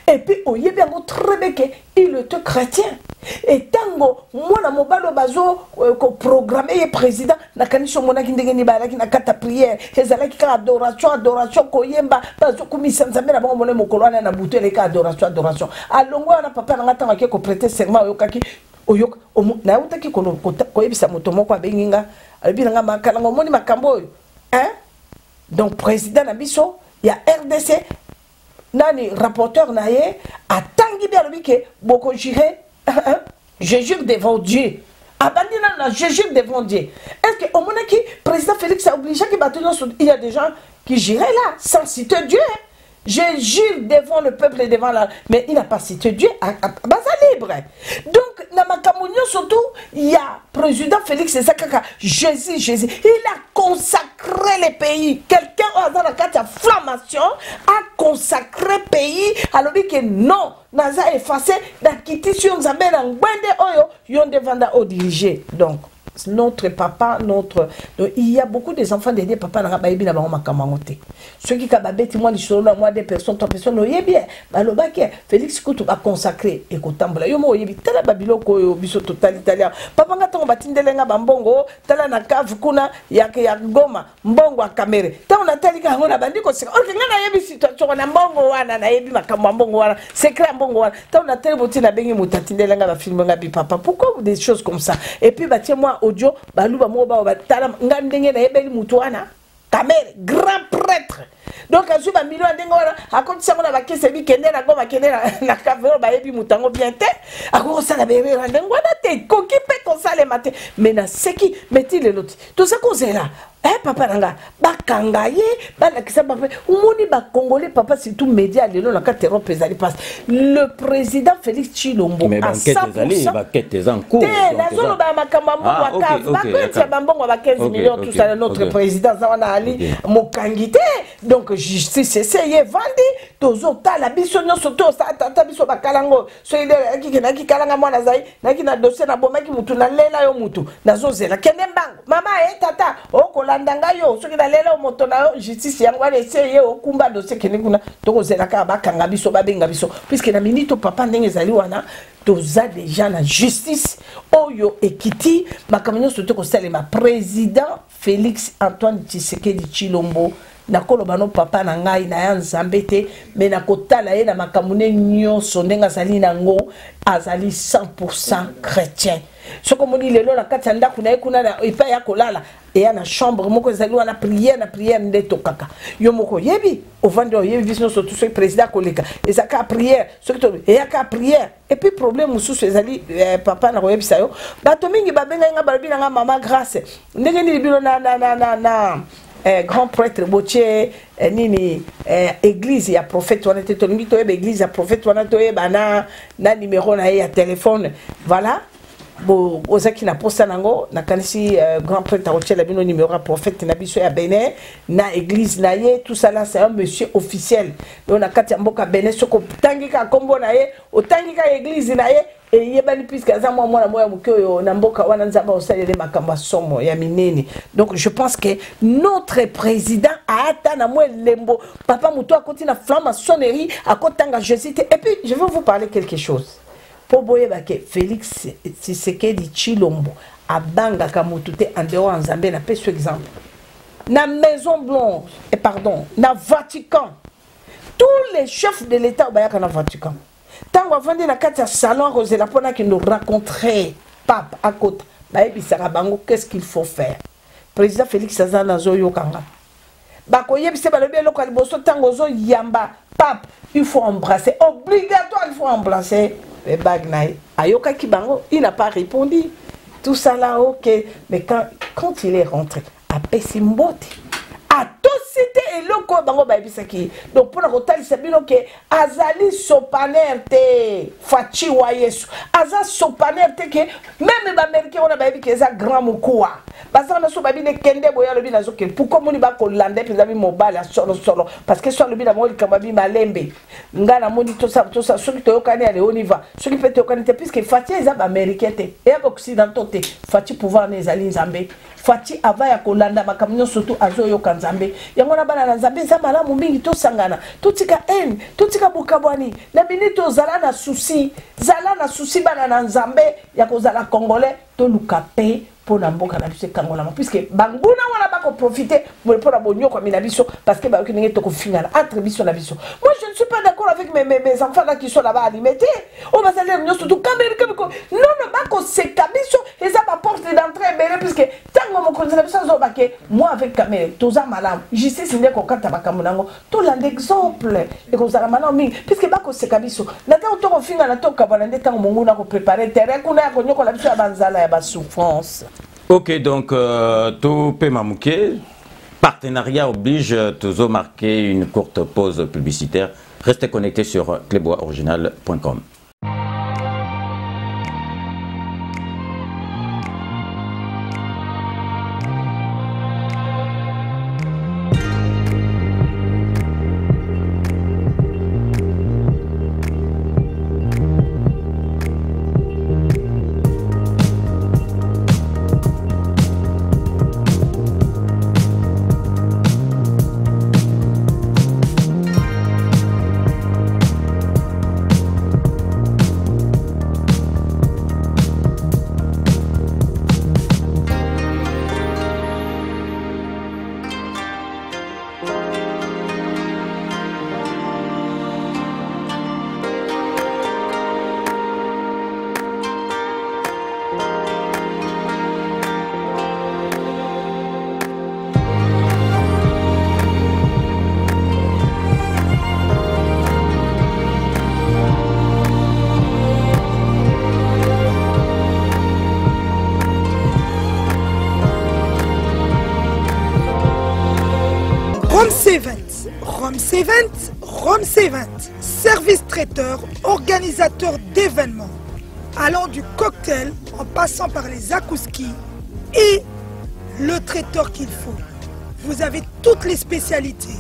et puis au yébiango très bien il était chrétien et tango moi na mobalo bazo ko programmer président na kanisho mona kindenge ni balaki na kata prière ezalaki ka adoration ko yemba bazo kumisa nzambe na bango mona mokolo na butu le ka adoration alongo na papa na ngata ngaki ko prêter serment oyokaki oyok na utaki ko yebisa moto moko abenginga albina nga makala ngomoni makambo oyo hein donc président na biso ya RDC nani rapporteur na ye atangi bien lui que boko juré je jure devant Dieu abandina na je jure devant Dieu est-ce que au moment qui président Félix a obligé que il y a des gens qui juraient là sans citer Dieu je jure devant le peuple et devant la mais il n'a pas cité Dieu à basa libre donc na makamunyo surtout il y a président Félix Sekaka Jésus il a consacré le pays quelqu'un dans la carte d'inflammation a consacré le pays alors que non naza effacé da kiti sur nzambe na ngwende oyo yonde vanda au diriger donc notre papa, notre... Donc, il y a beaucoup des enfants des papa n'a pas bien avant ma camarade. Ceux qui ont bêté moi les choses là, moi des personnes, 3 personnes, oui bien. Balobaki, Félix Koutou a consacré et Kotambla. Yo mo yebi tala babilo ko biso total italien. Papa ngata on batindelenga bambongo, tala na cave kuna ya goma, mbongo a kamere. Ta on a tali ka ngona bandi ko sika. Ok ngana yebi situation na mbongo wana na yebi makambo mbongo wana, secret mbongo wana. Ta on a tali boti na bengi mutatindelenga ba film ngabi papa. Pourquoi des choses comme ça? Et puis bah tiens moi audio baluba mo ba tala ngandenge na yebeli mutu wana. Kamere, grand prêtre. Donc, à ce million d'engora, à côté de ça, on a vaqué celui qui est né, la gomme, qui est né, la cave, bah, et puis moutango bien té. À quoi ça, la bébé, on a té, coquille, comme ça, les matins. Mais na, c'est qui, mettez les autres. Tout ça, qu'on est là. Eh, papa, nanga, bakangaye, balakisa, papa, umoni, congolais, papa, c'est tout média, les lots, la carte Europe, les passe. Le président Félix Tshilombo, mais à 100%. Baquette est en cours. La zone, bah, makamambo, wakav, baquette, c'est bambon, 15 millions, tout ça, notre président, ça, on a allé, mokangité. Donc, justice, c'est vendu, tozo, ta, la biso, non, surtout, ça, tata, biso, bakalango, soy de, qui kalanga, moi, nazai, naki na dossier, na boma, qui moutou, na lela, yo moutou, na zozela, kenembango, maman, tata, oh, landanga yo soki na lelo moto na justice yango ala essayer okumba dossier kene kuna tokozelaka bakanga biso babenga biso puisque na minute papa ndenge ezali wana toza déjà na justice oyo ekiti makamyo soto ko salema président Félix Antoine Tshisekedi Tshilombo na koloba no papa na ngai na ya nzambe te me na kotala ye na makamune nyonso ndenge azali nango azali 100% chrétien soko moni lelo na kati ya ndako na ye kuna na epa ya kolala eya na chambre moko ezali wana prière nde tokaka yo moko yebi ovandi oyebi biso nyonso tu soki président koleka ezaka prière soki to eyaka prière et puis problème mosusu ezali papa na koyebisa yo bato mingi babengai nga balobi na nga mama grâce ndenge nini bino na grand prêtre botier nini église ya prophète wana te tolingi toyeba église ya prophète wana toyeba na numéro na ye ya téléphone voilà bo ozaki na posta nango na kanisi grand prêtre akotiela bino numéro ya prophète na biso ya Benin na église na ye tout ça là c'est un monsieur officiel donc na kati ya mboka Benin soko tangika kombo na ye otangika église na ye et yebani puisque aza mwana moya mukoyo na mboka wana nzamba osalele makambo somo ya minene. Donc je pense que notre président a atteint na moi lembo papa muto a continué na flamme sonnerie à kotanga Jésus et puis je vais vous parler quelque chose pour boyeba que Félix Tshisekedi Tshilombo a banga kamutute en dehors en Zambie na peso exemple na Maison Blanche et pardon na Vatican tous les chefs de l'État bayaka na Vatican. Tant qu'on vendait la carte à salon, Rosela Pona qui nous raconterait, pape, à côté, qu'est-ce qu'il faut faire? Président Félix Azana Zoyo Kanga. Bakoye, c'est pas le bien local, bosso, tangozo, yamba, pape, il faut embrasser, obligatoire, il faut embrasser les bagnaï. Ayoka Kibango, il n'a pas répondu. Tout ça là, ok. Mais quand il est rentré, à Pessimbote, à tout c'était et loko bango baibisaki donc pour la rotali sabino que azali sopaner te fachi wa yesu aza sopaner te que même ba américain on a babi que za grand mukua parce na so babi ne kende boya lobi na zoke pourquoi moni ba ko landais puis babi mobile solo parce que so lobi na moli kamabi malembe ngana moni to ça ce qui to yokani ale on y va ce qui peut te yokani te puisque fachi eza ba américain te et occidentaux te fachi pouvoir ne ezali nzambe fachi avaya ko landa makamyo surtout azo yo kanzambe yangona bana na nzambe za malamu mingi to sangana tutika en tutika bukabwani na minito zala na souci bana na nzambe ya kozala congolais to lukape pour na mboka na biso kangola puisque banguna wana bako profiter pour la bonyo comme na biso parce que ba okinenge to ko finala entre biso na biso. Moi je ne suis pas d'accord avec mes enfants là qui sont là-bas alimentés on va saler nous surtout Américain non bako se kabiso et ça ma porte d'entrée belle puisque tango mo konzela biso zo baké moi avec caméra toza malam justice ndé ko kata bakamunango to l'un d'exemple et ko zala malam mingi puisque bako se kabiso na ta to ko finala to ka bana ndé tango monguna ko préparer terrain kuna ko nyoko la biso ya banzala ya ba souffrance. Ok, donc tout Pemamouké, partenariat oblige toujours marquer une courte pause publicitaire. Restez connectés sur cleboisoriginal.com. Rome C20, service traiteur, organisateur d'événements, allant du cocktail en passant par les akouskis et le traiteur qu'il faut. Vous avez toutes les spécialités,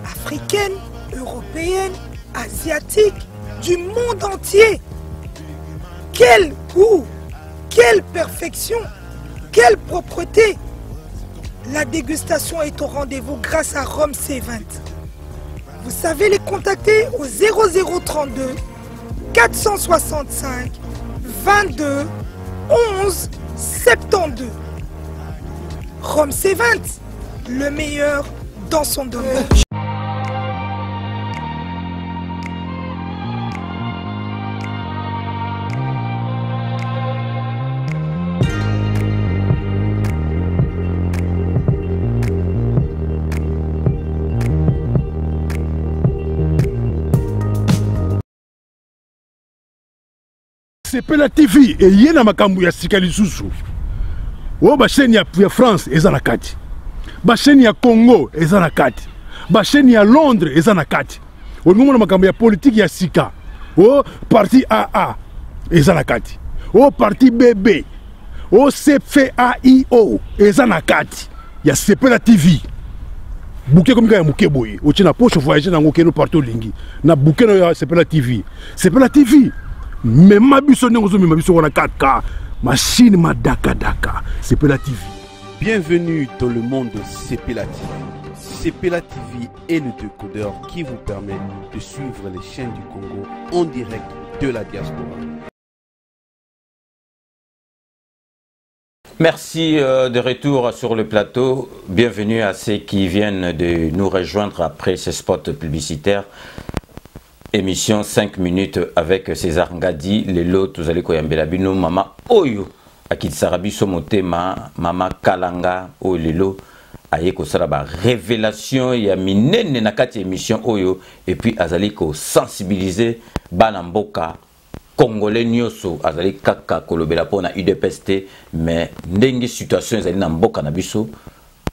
africaines, européennes, asiatiques, du monde entier. Quel goût, quelle perfection, quelle propreté. La dégustation est au rendez-vous grâce à Rome C20. Vous savez les contacter au 0032 465 22 11 72. Rome C20, le meilleur dans son domaine. Sepela TV et yena makambu ya sika lisusu. O ba chaîne ya France eza na kati. Ba chaîne ya Congo eza na kati. Ba chaîne ya Londres eza na kati. O ngomona makambu ya politique ya sika. O parti AA eza na kati. O parti BB. O CFAIO eza na kati. Ya Sepela TV. Bouquet comme ya muke boye. O tina poche voyager na ngokeno partout lingi. Na bouquet ya Sepela TV. Sepela TV. Mais ma biso n'engozo mais ma biso wana 4K machine ma daka Sepela TV. Bienvenue dans le monde de Sepela TV. Sepela TV est le décodeur qui vous permet de suivre les chaînes du Congo en direct de la diaspora. Merci de retour sur le plateau. Bienvenue à ceux qui viennent de nous rejoindre après ce spot publicitaire. Émission 5 minutes avec César Ngadi, Lelo, Tozali Koyambela Bino, Mama Oyo, Akitsarabi Somotema, Mama Kalanga, Oyo Lelo, Ayeko Saraba, révélation, il y a minene nakati émission Oyo, et puis Azali ko sensibiliser Banamboka, Congolais Nyoso, Azali Kaka, Kolobela Pona, UDPST, mais Ndenge situation, Azali Namboka Nabiso,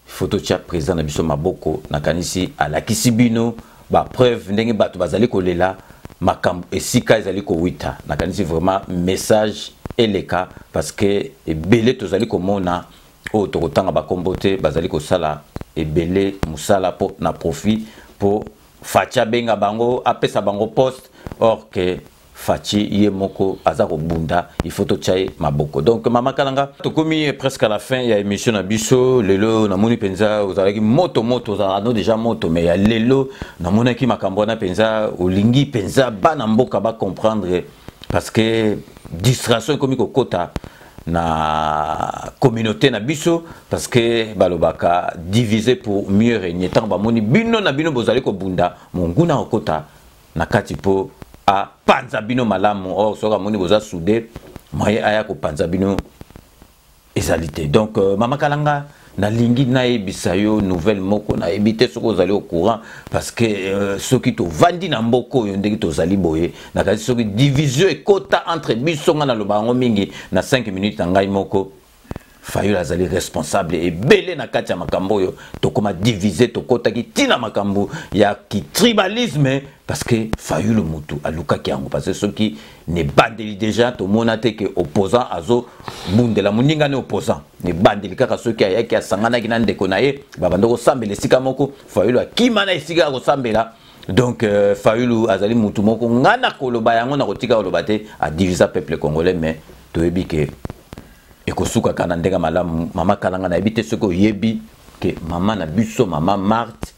photo tcha président Nabiso Maboko, Nakanisi, Alakisibino, ba preuve ndenge bato bazali kolela makambo esika ezali ko wita nakanisi vraiment message eleka parce que ebele tozali komona o tokotanga bakombote bazali kosala ebele musala po na profit po facha benga bango apesa bango poste or que Fachi Yemoko Azaro Bunda, il faut tout chaye maboko. Donc Mama Kalanga, tokomi presque à la fin, il y a émission Nabiso, Lelo, Namoni Penza, vous avez moto, vous avez déjà moto, mais il y a Lelo, Namona qui Makambona Penza, ou Lingi Penza, Banamboka va comprendre, parce que distraction comme Kota na communauté Nabiso, parce que Balobaka divisé pour mieux régner. Tant Bamoni, Bino Nabino Bozali ko Bunda, Monguna Okota, Nakatipo. A Panzabino malamu or soka moni boza soudé moye aya ko Panzabino ezalité. Donc Mama Kalanga na lingi na ebisayo nouvelle moko na ebité soko zali au courant parce que ceux qui to vandi na mboko yo ndeki to zali boye na kasi soki division et quota entre bisonga na lobango mingi na 5 minutes ngai moko Fayulu azali responsable et belé na kati ya makambo yo tokoma diviser tokota ki tina makambo ya ki tribalisme parce que Fayulu mutu aluka ki yango parce que ceux qui ne bandeli déjà to monate que opposant azo bundela muninga ne opposant ne bandeli kaka ceux qui ayaki asangana ki na ndeko na ye babando ko sambela sika moko Fayulu akima na sika ko sambela. Donc Fayulu azali mutu moko ngana koloba yango na kotika koloba te a diviser peuple congolais mais toyebi ke et kosuka kana ndenga malamu Mama Kalanga na ebite soko yebi ke mama na biso mama Marthe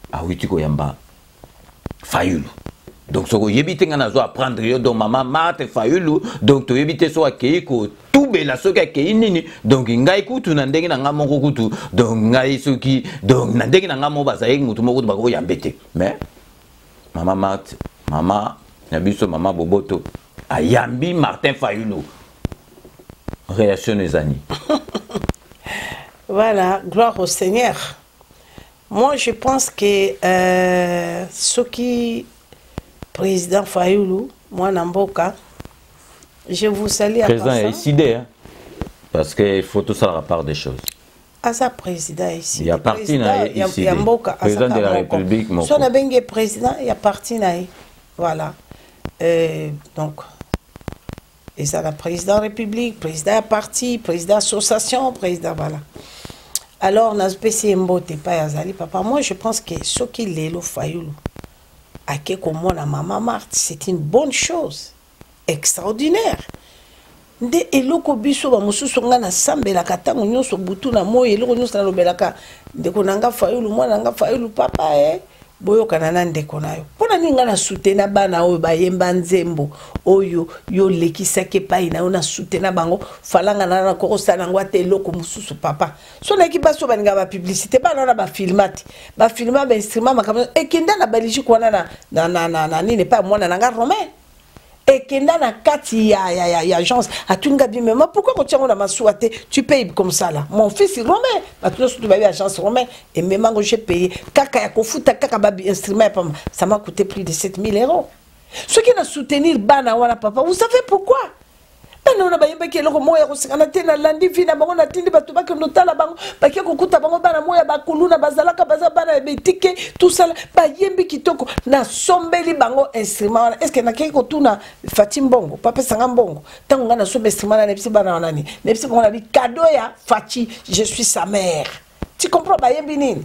a witi ko yamba Fayulu. Donc soko yebi tenga nazo apprendre yo donc mama Marthe Fayulu donc to yebite so akei ko tubela soki akei nini donc ngai kutu na ndenge na ngamo kutu donc ngai soki donc na ndenge na ngamo bazai mutu moko bako yambete mais mama Marthe mama na biso mama Boboto ayambi Martin Fayulu. Réaction des amis. Voilà, gloire au Seigneur. Moi, je pense que ce qui président Fayulu, moi Namboka, je vous salue à président est décidé, hein, parce qu'il faut tout ça à la part des choses. Asa président ici. Il y a parti ici. Il y a Mboka. Président de la République. Si on a bien président, il y a parti naï. Voilà. Donc, et ça, le président de la République, président de parti, président d'association, président, voilà. Alors, on a spécié Mbote, pas Yazali, papa. Moi, je pense que ce qu'il est, le fayoulou, à quelque moment, la maman Marthe, c'est une bonne chose, extraordinaire. Nde eloko biso ba mususu nga na sambela katango nyoso butu na moyo eloko nyoso na lobelaka ndeko nanga fayoulou mwana nanga fayoulou papa boyo kanana ndeko nayo pona ninga na soutenir bana oyo bayemba nzembo oyo yo lekisake pai na ona soutenir bango falanga na ko sala ngwa te eloko mususu papa so na kibaso baninga ba publicité bana na ba filmati ba filma ba instrument makama ekenda na baliji ko na nini pas mwana nanga romain et qu'il y a une agence à tout le monde. Mais pourquoi quand tu as ma souhaité, tu payes comme ça là? Mon fils est romain. Maintenant, tu vas agence romain. Et même quand j'ai payé, ça m'a coûté plus de 7 000 €. Ceux qui ont soutenu le bana, papa, vous savez pourquoi? On a bien que le roman est aussi na landi fina bango na tindi batu baki notala bango baki kokuta bango bana moya bakuluna bazalaka bazabana betike tout ça ba yembi kitoko na sombeli bango instrument est-ce que na keko tuna Fatim Bongo papa sanga Bongo tango ngana sombe instrument na nepsi bana nani nepsi bango na bi cadeau ya Fati je suis sa mère tu comprends ba yembi nini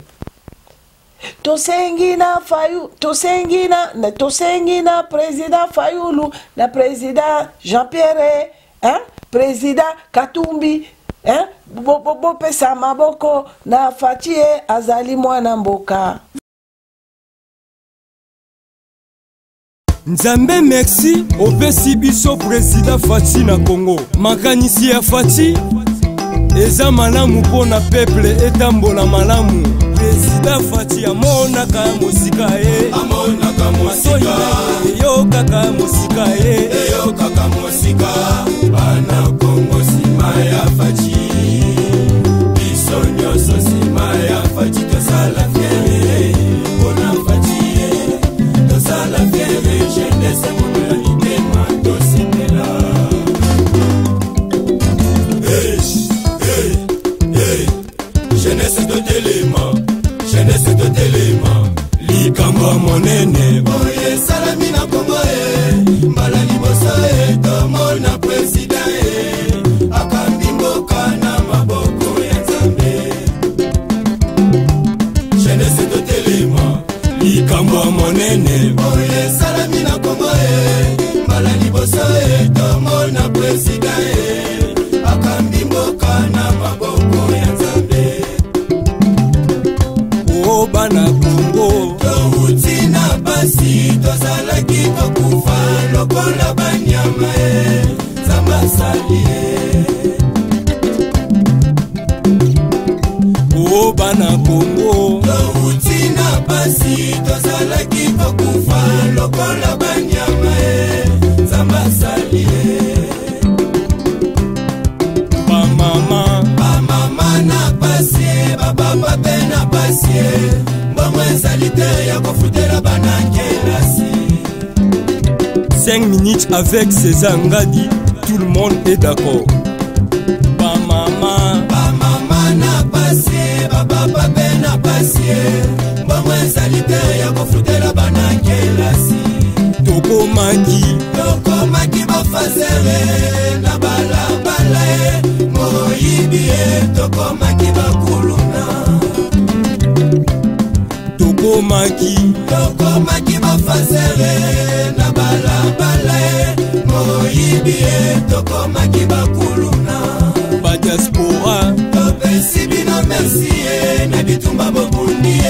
Tosengina Fayou, Tosengina président Fayoulou, na président Jean-Pierre, hein, président Katumbi, hein, Bobo Pesa Maboko, na Fatie Azali Mwana Mboka. Nzambe merci, opesi biso président Fati na Congo. Makanisi ya Fati, eza malamu pona peuple etambola malamu. Président Fati amonaka musika amonaka musika yo kaka musika yo kaka musika bana Congo sima ya Fati biso nyoso sima ya Fati tosala fiere bona Fati tosala fiere jeunesse monolité mato sepela jeunesse de téléma jeunesse de téléma likamba monene boye salami na Congo mbala liboso tomona président akambi mboka na maboko ya Nzambe jeunesse de téléma likamba monene boye salami na Congo mbala liboso tomona président akambi mboka na maboko ya Nzambe bana Congo touti na basi tozalaki kokufa lokola banyama Nzambe asali o bana Congo touti na basi tozalaki kokufa lokola banyama Nzambe asali Mama na pasie, baba pe na pasie, mbongo ezalité ya kofutela banange lasi. 5 minutes avec César Ngadi, tout le monde est d'accord. Mama na pasie, baba pe na pasie, mbongo ezalité ya kofutela banange lasi. Tokomaki bafazere na balabala moyibi tokomaki bakuluna tokomaki bafazere na balabala moyibi tokomaki bakuluna badiaspora topesi bino merci na bitumba bobundi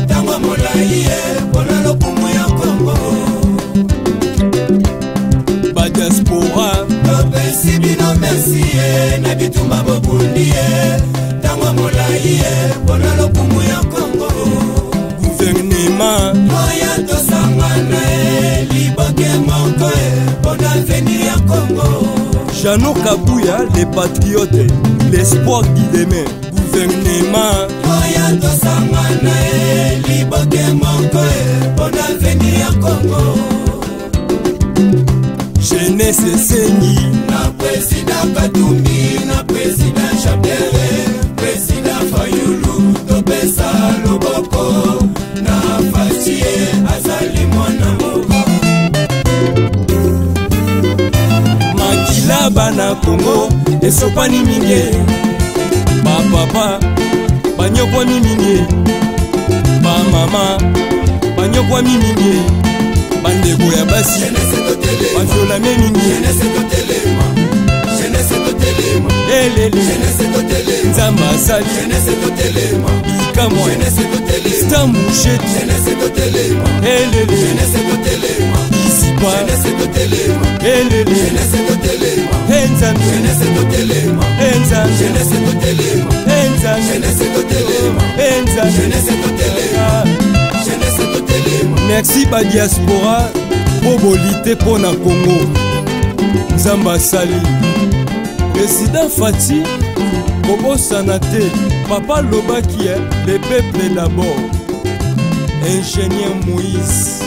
tango molai mpona lokumu ya Congo badiaspora topesi bino merci na bitumba bobundi tango molai mpona lokumu ya Congo gouvernement oya tosangana liboke moko mpona avenir ya Congo Jano Kabuya, les patriotes, l'espoir du demain. Gouvernement oya tosangana liboke moko mpona avenir ya Congo jeunesse sengi na président Katumbi na président Chapere président Fayulu topesa loboko na Fatie azali mwana moko makila bana Kongo esopani mingi papa banyokwa mingi ba mama banyokwa mingi bandeko ya basi baviola mingi nzamba asali bikamwa stamusheti isipa merci ba diaspora po bolite po na Congo nzamba asali Président Fati Kobo Sanate Papa Lobaki le peuple d'abord Ingénieur Moïse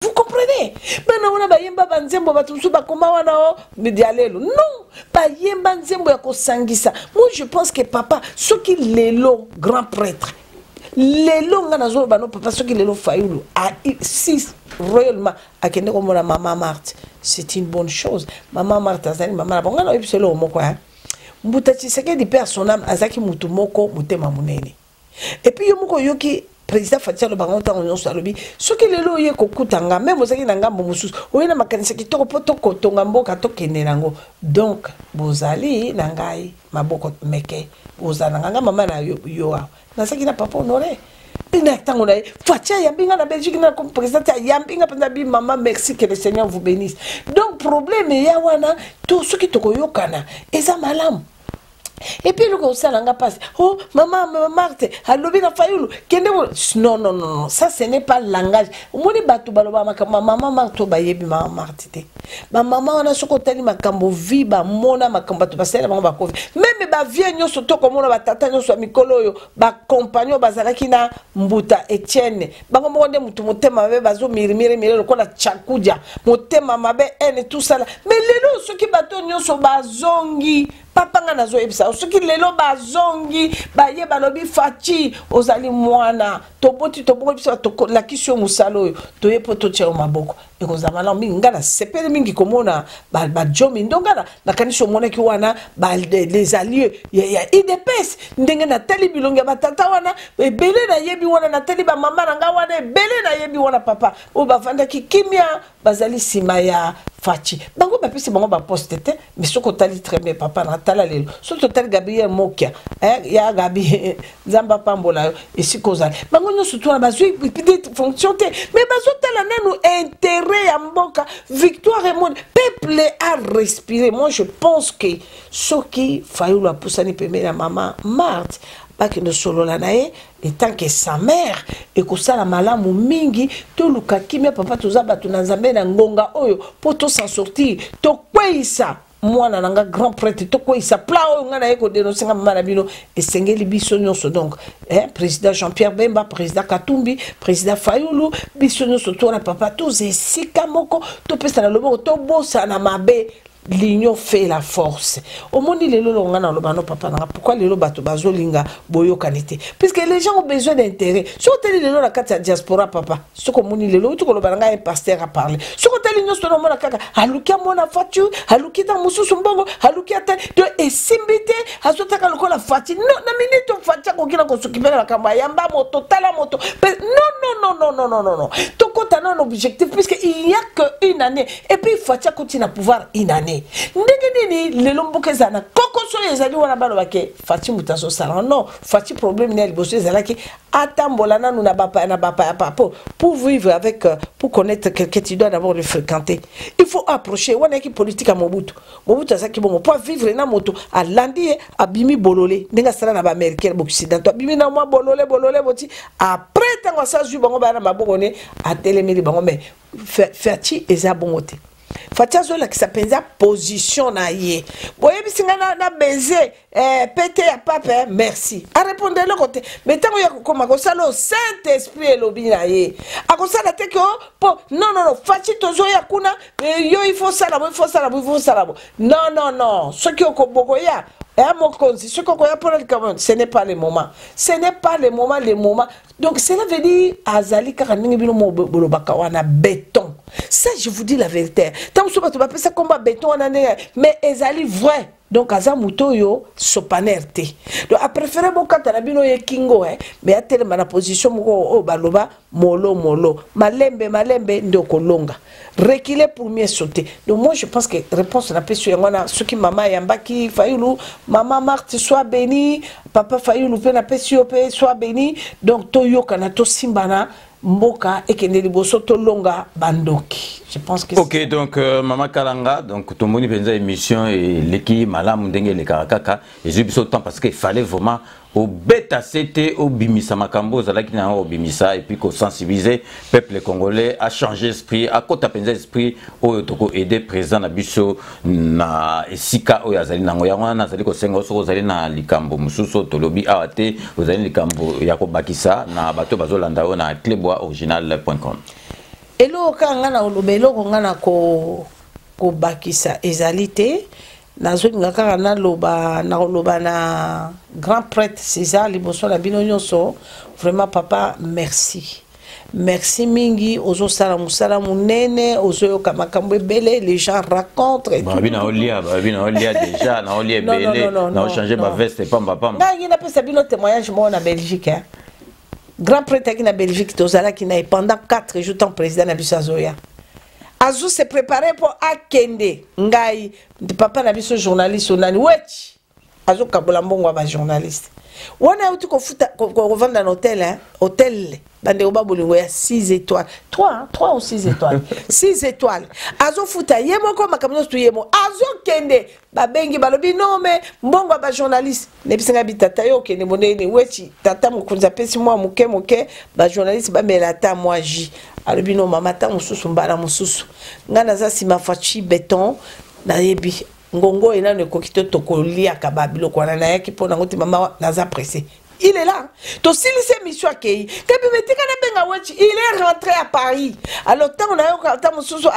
Vous comprenez? Maintenant on a bayemba banzembo batusu bakoma wana o medialelo. Non, bayemba nzembo ya kosangisa. Moi je pense que papa, ce qui lelo grand prêtre. Lelo ngana zo bano papa ce qui lelo Fayulu a 6 royalement akende ko mona maman Marthe. C'est une bonne chose. Maman Marthe azali maman bonga na yebiselo moko hein. Mbuta Tshisekedi perd son âme azaki mutu moko mutema munene. Et puis yomoko yoki président Fatia le baron ta on salobi ce que lelo ye kokutanga même ozaki na ngambo mususu oyena makanisa kitoko poto kotonga mboka to kenelango donc bozali na ngai maboko meke bozana nganga mama na yo nasaki na papa honoré ina tango na Fatia yambinga na Belgique na comme président yambinga penda bi maman merci que le Seigneur vous bénisse donc problème ya wana tout ce qui tokoyokana eza malamu. Et puis le conseil n'a pas oh maman Marthe alobi na Fayulu kende non ça ce n'est pas le langage omoni batu baloba makamba maman Marthe bayebi maman Marthe te ba maman ona sokotali makambo vi ba mona makambo to basela bango ba kofi même ba vie nyoso to komona ba tata nyoso mikolo yo ba compagnon bazalaki na Mbuta Etienne bango monde mutu motema be bazo mirimire lokola chakuja motema mabe ene tout ça mais lelo soki bato nyoso bazongi papa nga nazo ebisa soki lelo bazongi baye balobi Fati ozali mwana toboti toboko bisa to la kisio musalo to yepo to tsheo maboko ekozamala mingi ngana sepele mingi komona ba jomi ndongana na kanisho mona ki wana ba les alliés ya IDPS ndenge na tali bilonga batata wana ebele na yebi wana na tali ba mama nga wana ebele na yebi wana papa o bafanda ki kimia bazali sima ya Fati bango bapesi bango ba poste te mais soko tali très bien papa na tala lelo soko tali Gabriel Mokia ya Gabi Zamba Pambola et sikozali bango nyo surtout na bazui petite fonction te mais bazo tala nanu intérêt ya mboka victoire et monde peuple a respiré. Moi je pense que ce qui Fayulu a poussé pemé la maman Marthe pas que nous solo la nae et tant que sa mère et que ça la malamu mingi to lukaki me papa toza batu na nzambe na ngonga oyo poto s'en sortir to kweisa mwana nanga grand prêtre to kweisa pla oyo ngana eko dénoncer nga mama na bino esengeli biso nyonso donc président Jean-Pierre Bemba président Katumbi président Fayulu biso nyonso to na papa to zesika moko to pesa na loboko to bosa na mabe. L'union fait la force. Au monde il est là, papa, pourquoi les bateaux bazolinga boyo qualité? Puisque les gens ont besoin d'intérêt. Sur tel est la carte diaspora, papa. Ce que mon il est là, tout le baranga un pasteur à parler. Sur tel est là, mon kaka, alukia mona fatu, alukia ta musu sumbongo, alukia ta et simbité, azotaka lokola fati. Non, na minute fatia ko kila ko s'occuper la kamba yamba moto, tala moto. Non. Toko tana un objectif puisque il n'y a qu'une année. Et puis fatia continue à pouvoir une année. Ndenge nini lelo mboka ezana koko so ezali wana balo bake Fati mutaso sala non Fati problème na liboso ezalaki atambola nanu na bapa ya papo pour vivre avec pour connaître quelqu'un tu dois d'abord le fréquenter il faut approcher wana ki politique à Mobutu azaki bongo pour vivre na moto a landi abimi bololé ndenga sala na ba américain occidentaux abimi na moi bololé boti après tango sa ju bango bana mabongone a telemeli bango mais Fati eza bongote Fatia zo la qui s'appelle position na ye. Boye bisinga na baiser pété ya papa merci. A répondre le côté. Mais tant ya koma ko sala au Saint-Esprit elobi na ye. A ko sala te ko non Fatia tozo ya kuna yo il faut ça là, il faut ça là, il faut ça là. Non, ce qui ko bokoya ce n'est pas le moment. Ce n'est pas le moment. Donc cela veut dire Azali béton. Ça je vous dis la vérité. Tant que tu vas ça comme béton mais Azali vrai. Donc Azamuto yo sopanerte. Donc a préféré mon quand na bino ye kingo mais a tellement na position mo baloba molo malembe ndoko longa. Reculer pour mieux sauter. Donc moi je pense que réponse na peso ngwana ce qui maman yambaki Fayulu maman Marthe soit béni, papa Fayulu pe na peso pe soit béni. Donc toyo kana to simbana mboka ekendeli boso to longa bandoki. Je pense que OK donc maman Kalanga donc ton moni benza émission et leki malamu ndenge le karakaka et j'ai biso temps parce qu'il fallait vraiment au bêta c'était au bimisa makambo zalaki na au bimisa et puis qu'on sensibiliser peuple congolais à changer esprit à kota penza esprit au toko aider président na biso na esika o yazali nango ya wana zali ko sengo so zali na likambo mususu tolobi awate ozali likambo ya ko bakisa na bato bazolanda na cleboisoriginal.com. Elo kanga na olobelo ngana ko bakisa ezalité nazo ngaka na loba na grand prêtre César liboso la bino nyonso vraiment papa merci mingi ozo sala musala munene ozo kamakambo ebele les gens racontent et tout bina olia déjà na olia ebele na changer ma veste pamba na ngina pesa bino témoignage mo na Belgique grand prêtre qui na Belgique tozala qui na pendant 4 jours tant président na bisazoya Azou se préparait pour akende ngai papa na biso journaliste onani wechi Azou kabola mbongo ba journaliste wana uti ko futa ko revendre dans hôtel bande oba bolingo ya 6 étoiles 3 ou 6 étoiles 6 étoiles Azou futa yemo ko makamno tu yemo Azou kende ba bengi balobi non mais mbongo ba journaliste ne bisinga bitata yo kende monene wechi tata mukunza pesi moi muke ba journaliste ba melata moi ji alobino mama ta mususu mbala mususu ngana za sima fachi béton na yebi ngongo ena ne kokito tokolia kababilo kwa na yaki pona ngoti mama naza pressé. Il est là. To si lycée mission akei. Kabi metika na benga wechi, il est rentré à Paris. Alors tant on a eu quand mususu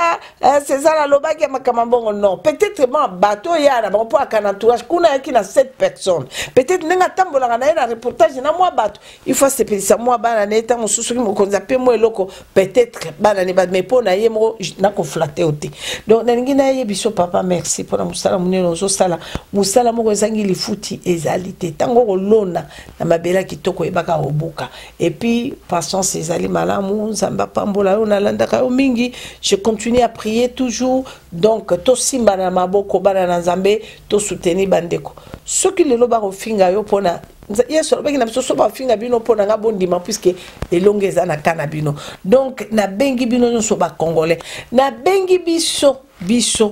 César la lobaki makamambongo non. Peut-être ma bateau ya na bon pour entourage kuna yaki na 7 personnes. Peut-être nenga tambola na na reportage na moi bateau. Il faut se pédisa moi bana neta mususu ki mokonza pe mo eloko peut-être bana ne ba me pona yemo na ko flatter oti. Donc nengi na yebiso papa merci pour musala muneno zo sala. Musala moko zangi lifuti ezalité tango lona mabela kitoko ebaka obuka et puis passons ces ali malamu nzamba pambola on alandaka mingi je continue à prier toujours donc to simba na maboko bana na nzambe to soutenir bandeko soki lelo ba ofinga yo pona yeso baki na biso ba ofinga bino pona nga bondima puisque elongeza na kana bino donc na bengi bino nyonso ba congolais na bengi biso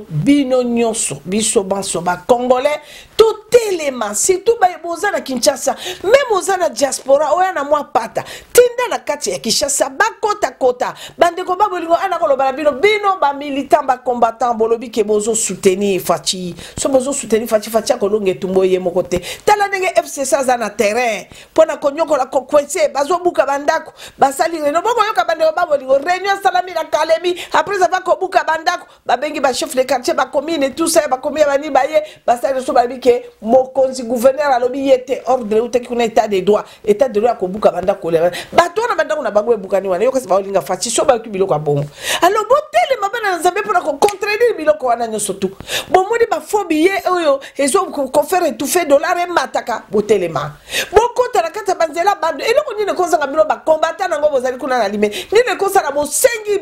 bino nyonso biso banso ba congolais tout élément surtout ba boza na Kinshasa même oza na diaspora oya na mwa pata tinda na kati ya Kinshasa ba kota bandeko ba bolingo ana koloba bino ba militant ba combattant bolobi ke bozo soutenir Fachi so bozo soutenir Fachi kolonge tumbo ye mokote tala ndenge FCC za na terrain pona konyoko la kokwese bazo buka bandako basali no boko yoka bandeko ba bolingo réunion salami na Kalemi après avoir ko buka bandako ba bengi ba chef de quartier ba commune et tout ça ba commune ba ni baye basali so ba bike mokonzi gouverneur alobi yete ordre utaki kuna état de droit ko buka bandako le bato na bandako na bango ebukani wana yoka ba olinga Fachi so ba biloko bongo alors botele mabana nzambe pona ko contredire biloko wana nyoso tout bon modi ba phobie oyo ezo ko faire étouffer dollar et mataka botelema boko tala kata banzela bando eloko ni ne kozanga bilo ba combattant nango bozali kuna na lime ni ne kozala bo sengi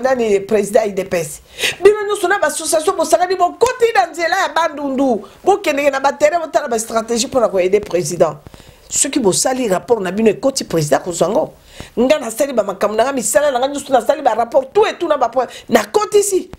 nani président IDPS bino nyoso na ba association bosanga ni bo koti na nzela ya bandundu bokende na ba terrain botala ba stratégie pour ko aider président ceux qui bosali rapport na bino koti président kozango nga na sali ba makamuna nga misala na nyoso na sali ba rapport tout et tout na ba point na koti ici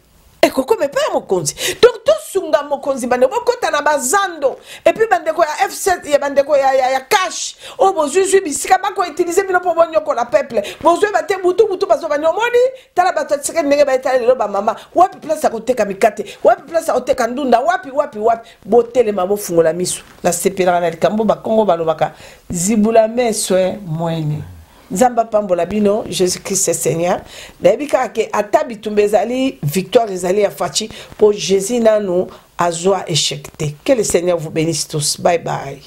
Et koko me pa mokonzi. Donc to sunga mokonzi bande bokota na bazando et puis bande ko ya F7 ya bande ko ya cash. O bozuzu bisika ba ko utiliser bino po bonyo ko la peuple. Bozuzu ba te butu bazo banyo moni tala ba tsike ndenge ba etale lo ba mama. Wapi place a koteka mikate. Wapi place a koteka ndunda. Wapi botele mabo fungola misu. La sepela na likambo ba Kongo balobaka zibula meswe mwene. Zamba pambola bino Jésus-Christ Seigneur. Naibika ke atabitumbe ezali victoire ezali ya fachi pour Jésus nanu azwa échecté. Que le Seigneur vous bénisse tous. Bye bye.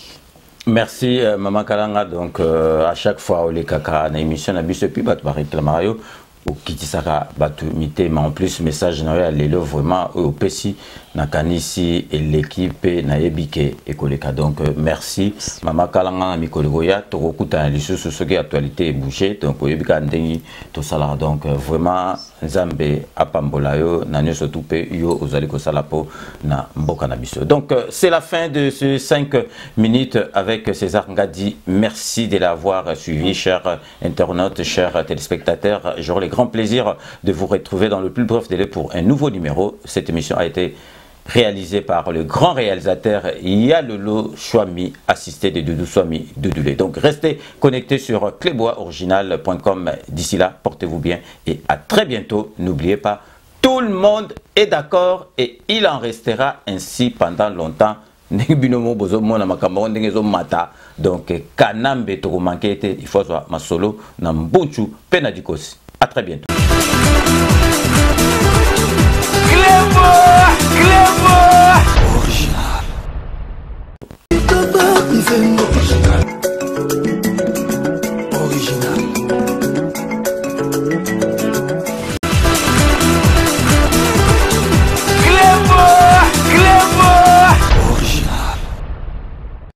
Merci Maman Kalanga. Donc à chaque fois on les kaka na émission na biso puis bat réclamario au kitisaka batu mité mais en plus message na ya lelo vraiment au pesi na kanisi et l'équipe na yebike ekoleka. Donc merci Maman Kalanga na mikologoya to kokuta lisusu soki actualité est bougé donc oyebika ndengi to sala. Donc vraiment nzambe apambola yo na nyoso tupe yo ozali ko sala po na mboka na biso. Donc c'est la fin de ces 5 minutes avec César Ngadi. Merci de l'avoir suivi, chers internautes, chers téléspectateurs. J'aurai le grand plaisir de vous retrouver dans le plus bref délai pour un nouveau numéro. Cette émission a été réalisée par le grand réalisateur Yalolo Chouami, assisté de Doudou Chouami Doudoulé. Donc restez connectés sur cléboisoriginal.com. D'ici là, portez-vous bien et à très bientôt. N'oubliez pas, tout le monde est d'accord et il en restera ainsi pendant longtemps. Donc kanambe to manquete il faut soit masolo na mbunchu pena dikosi. À très bientôt. Original.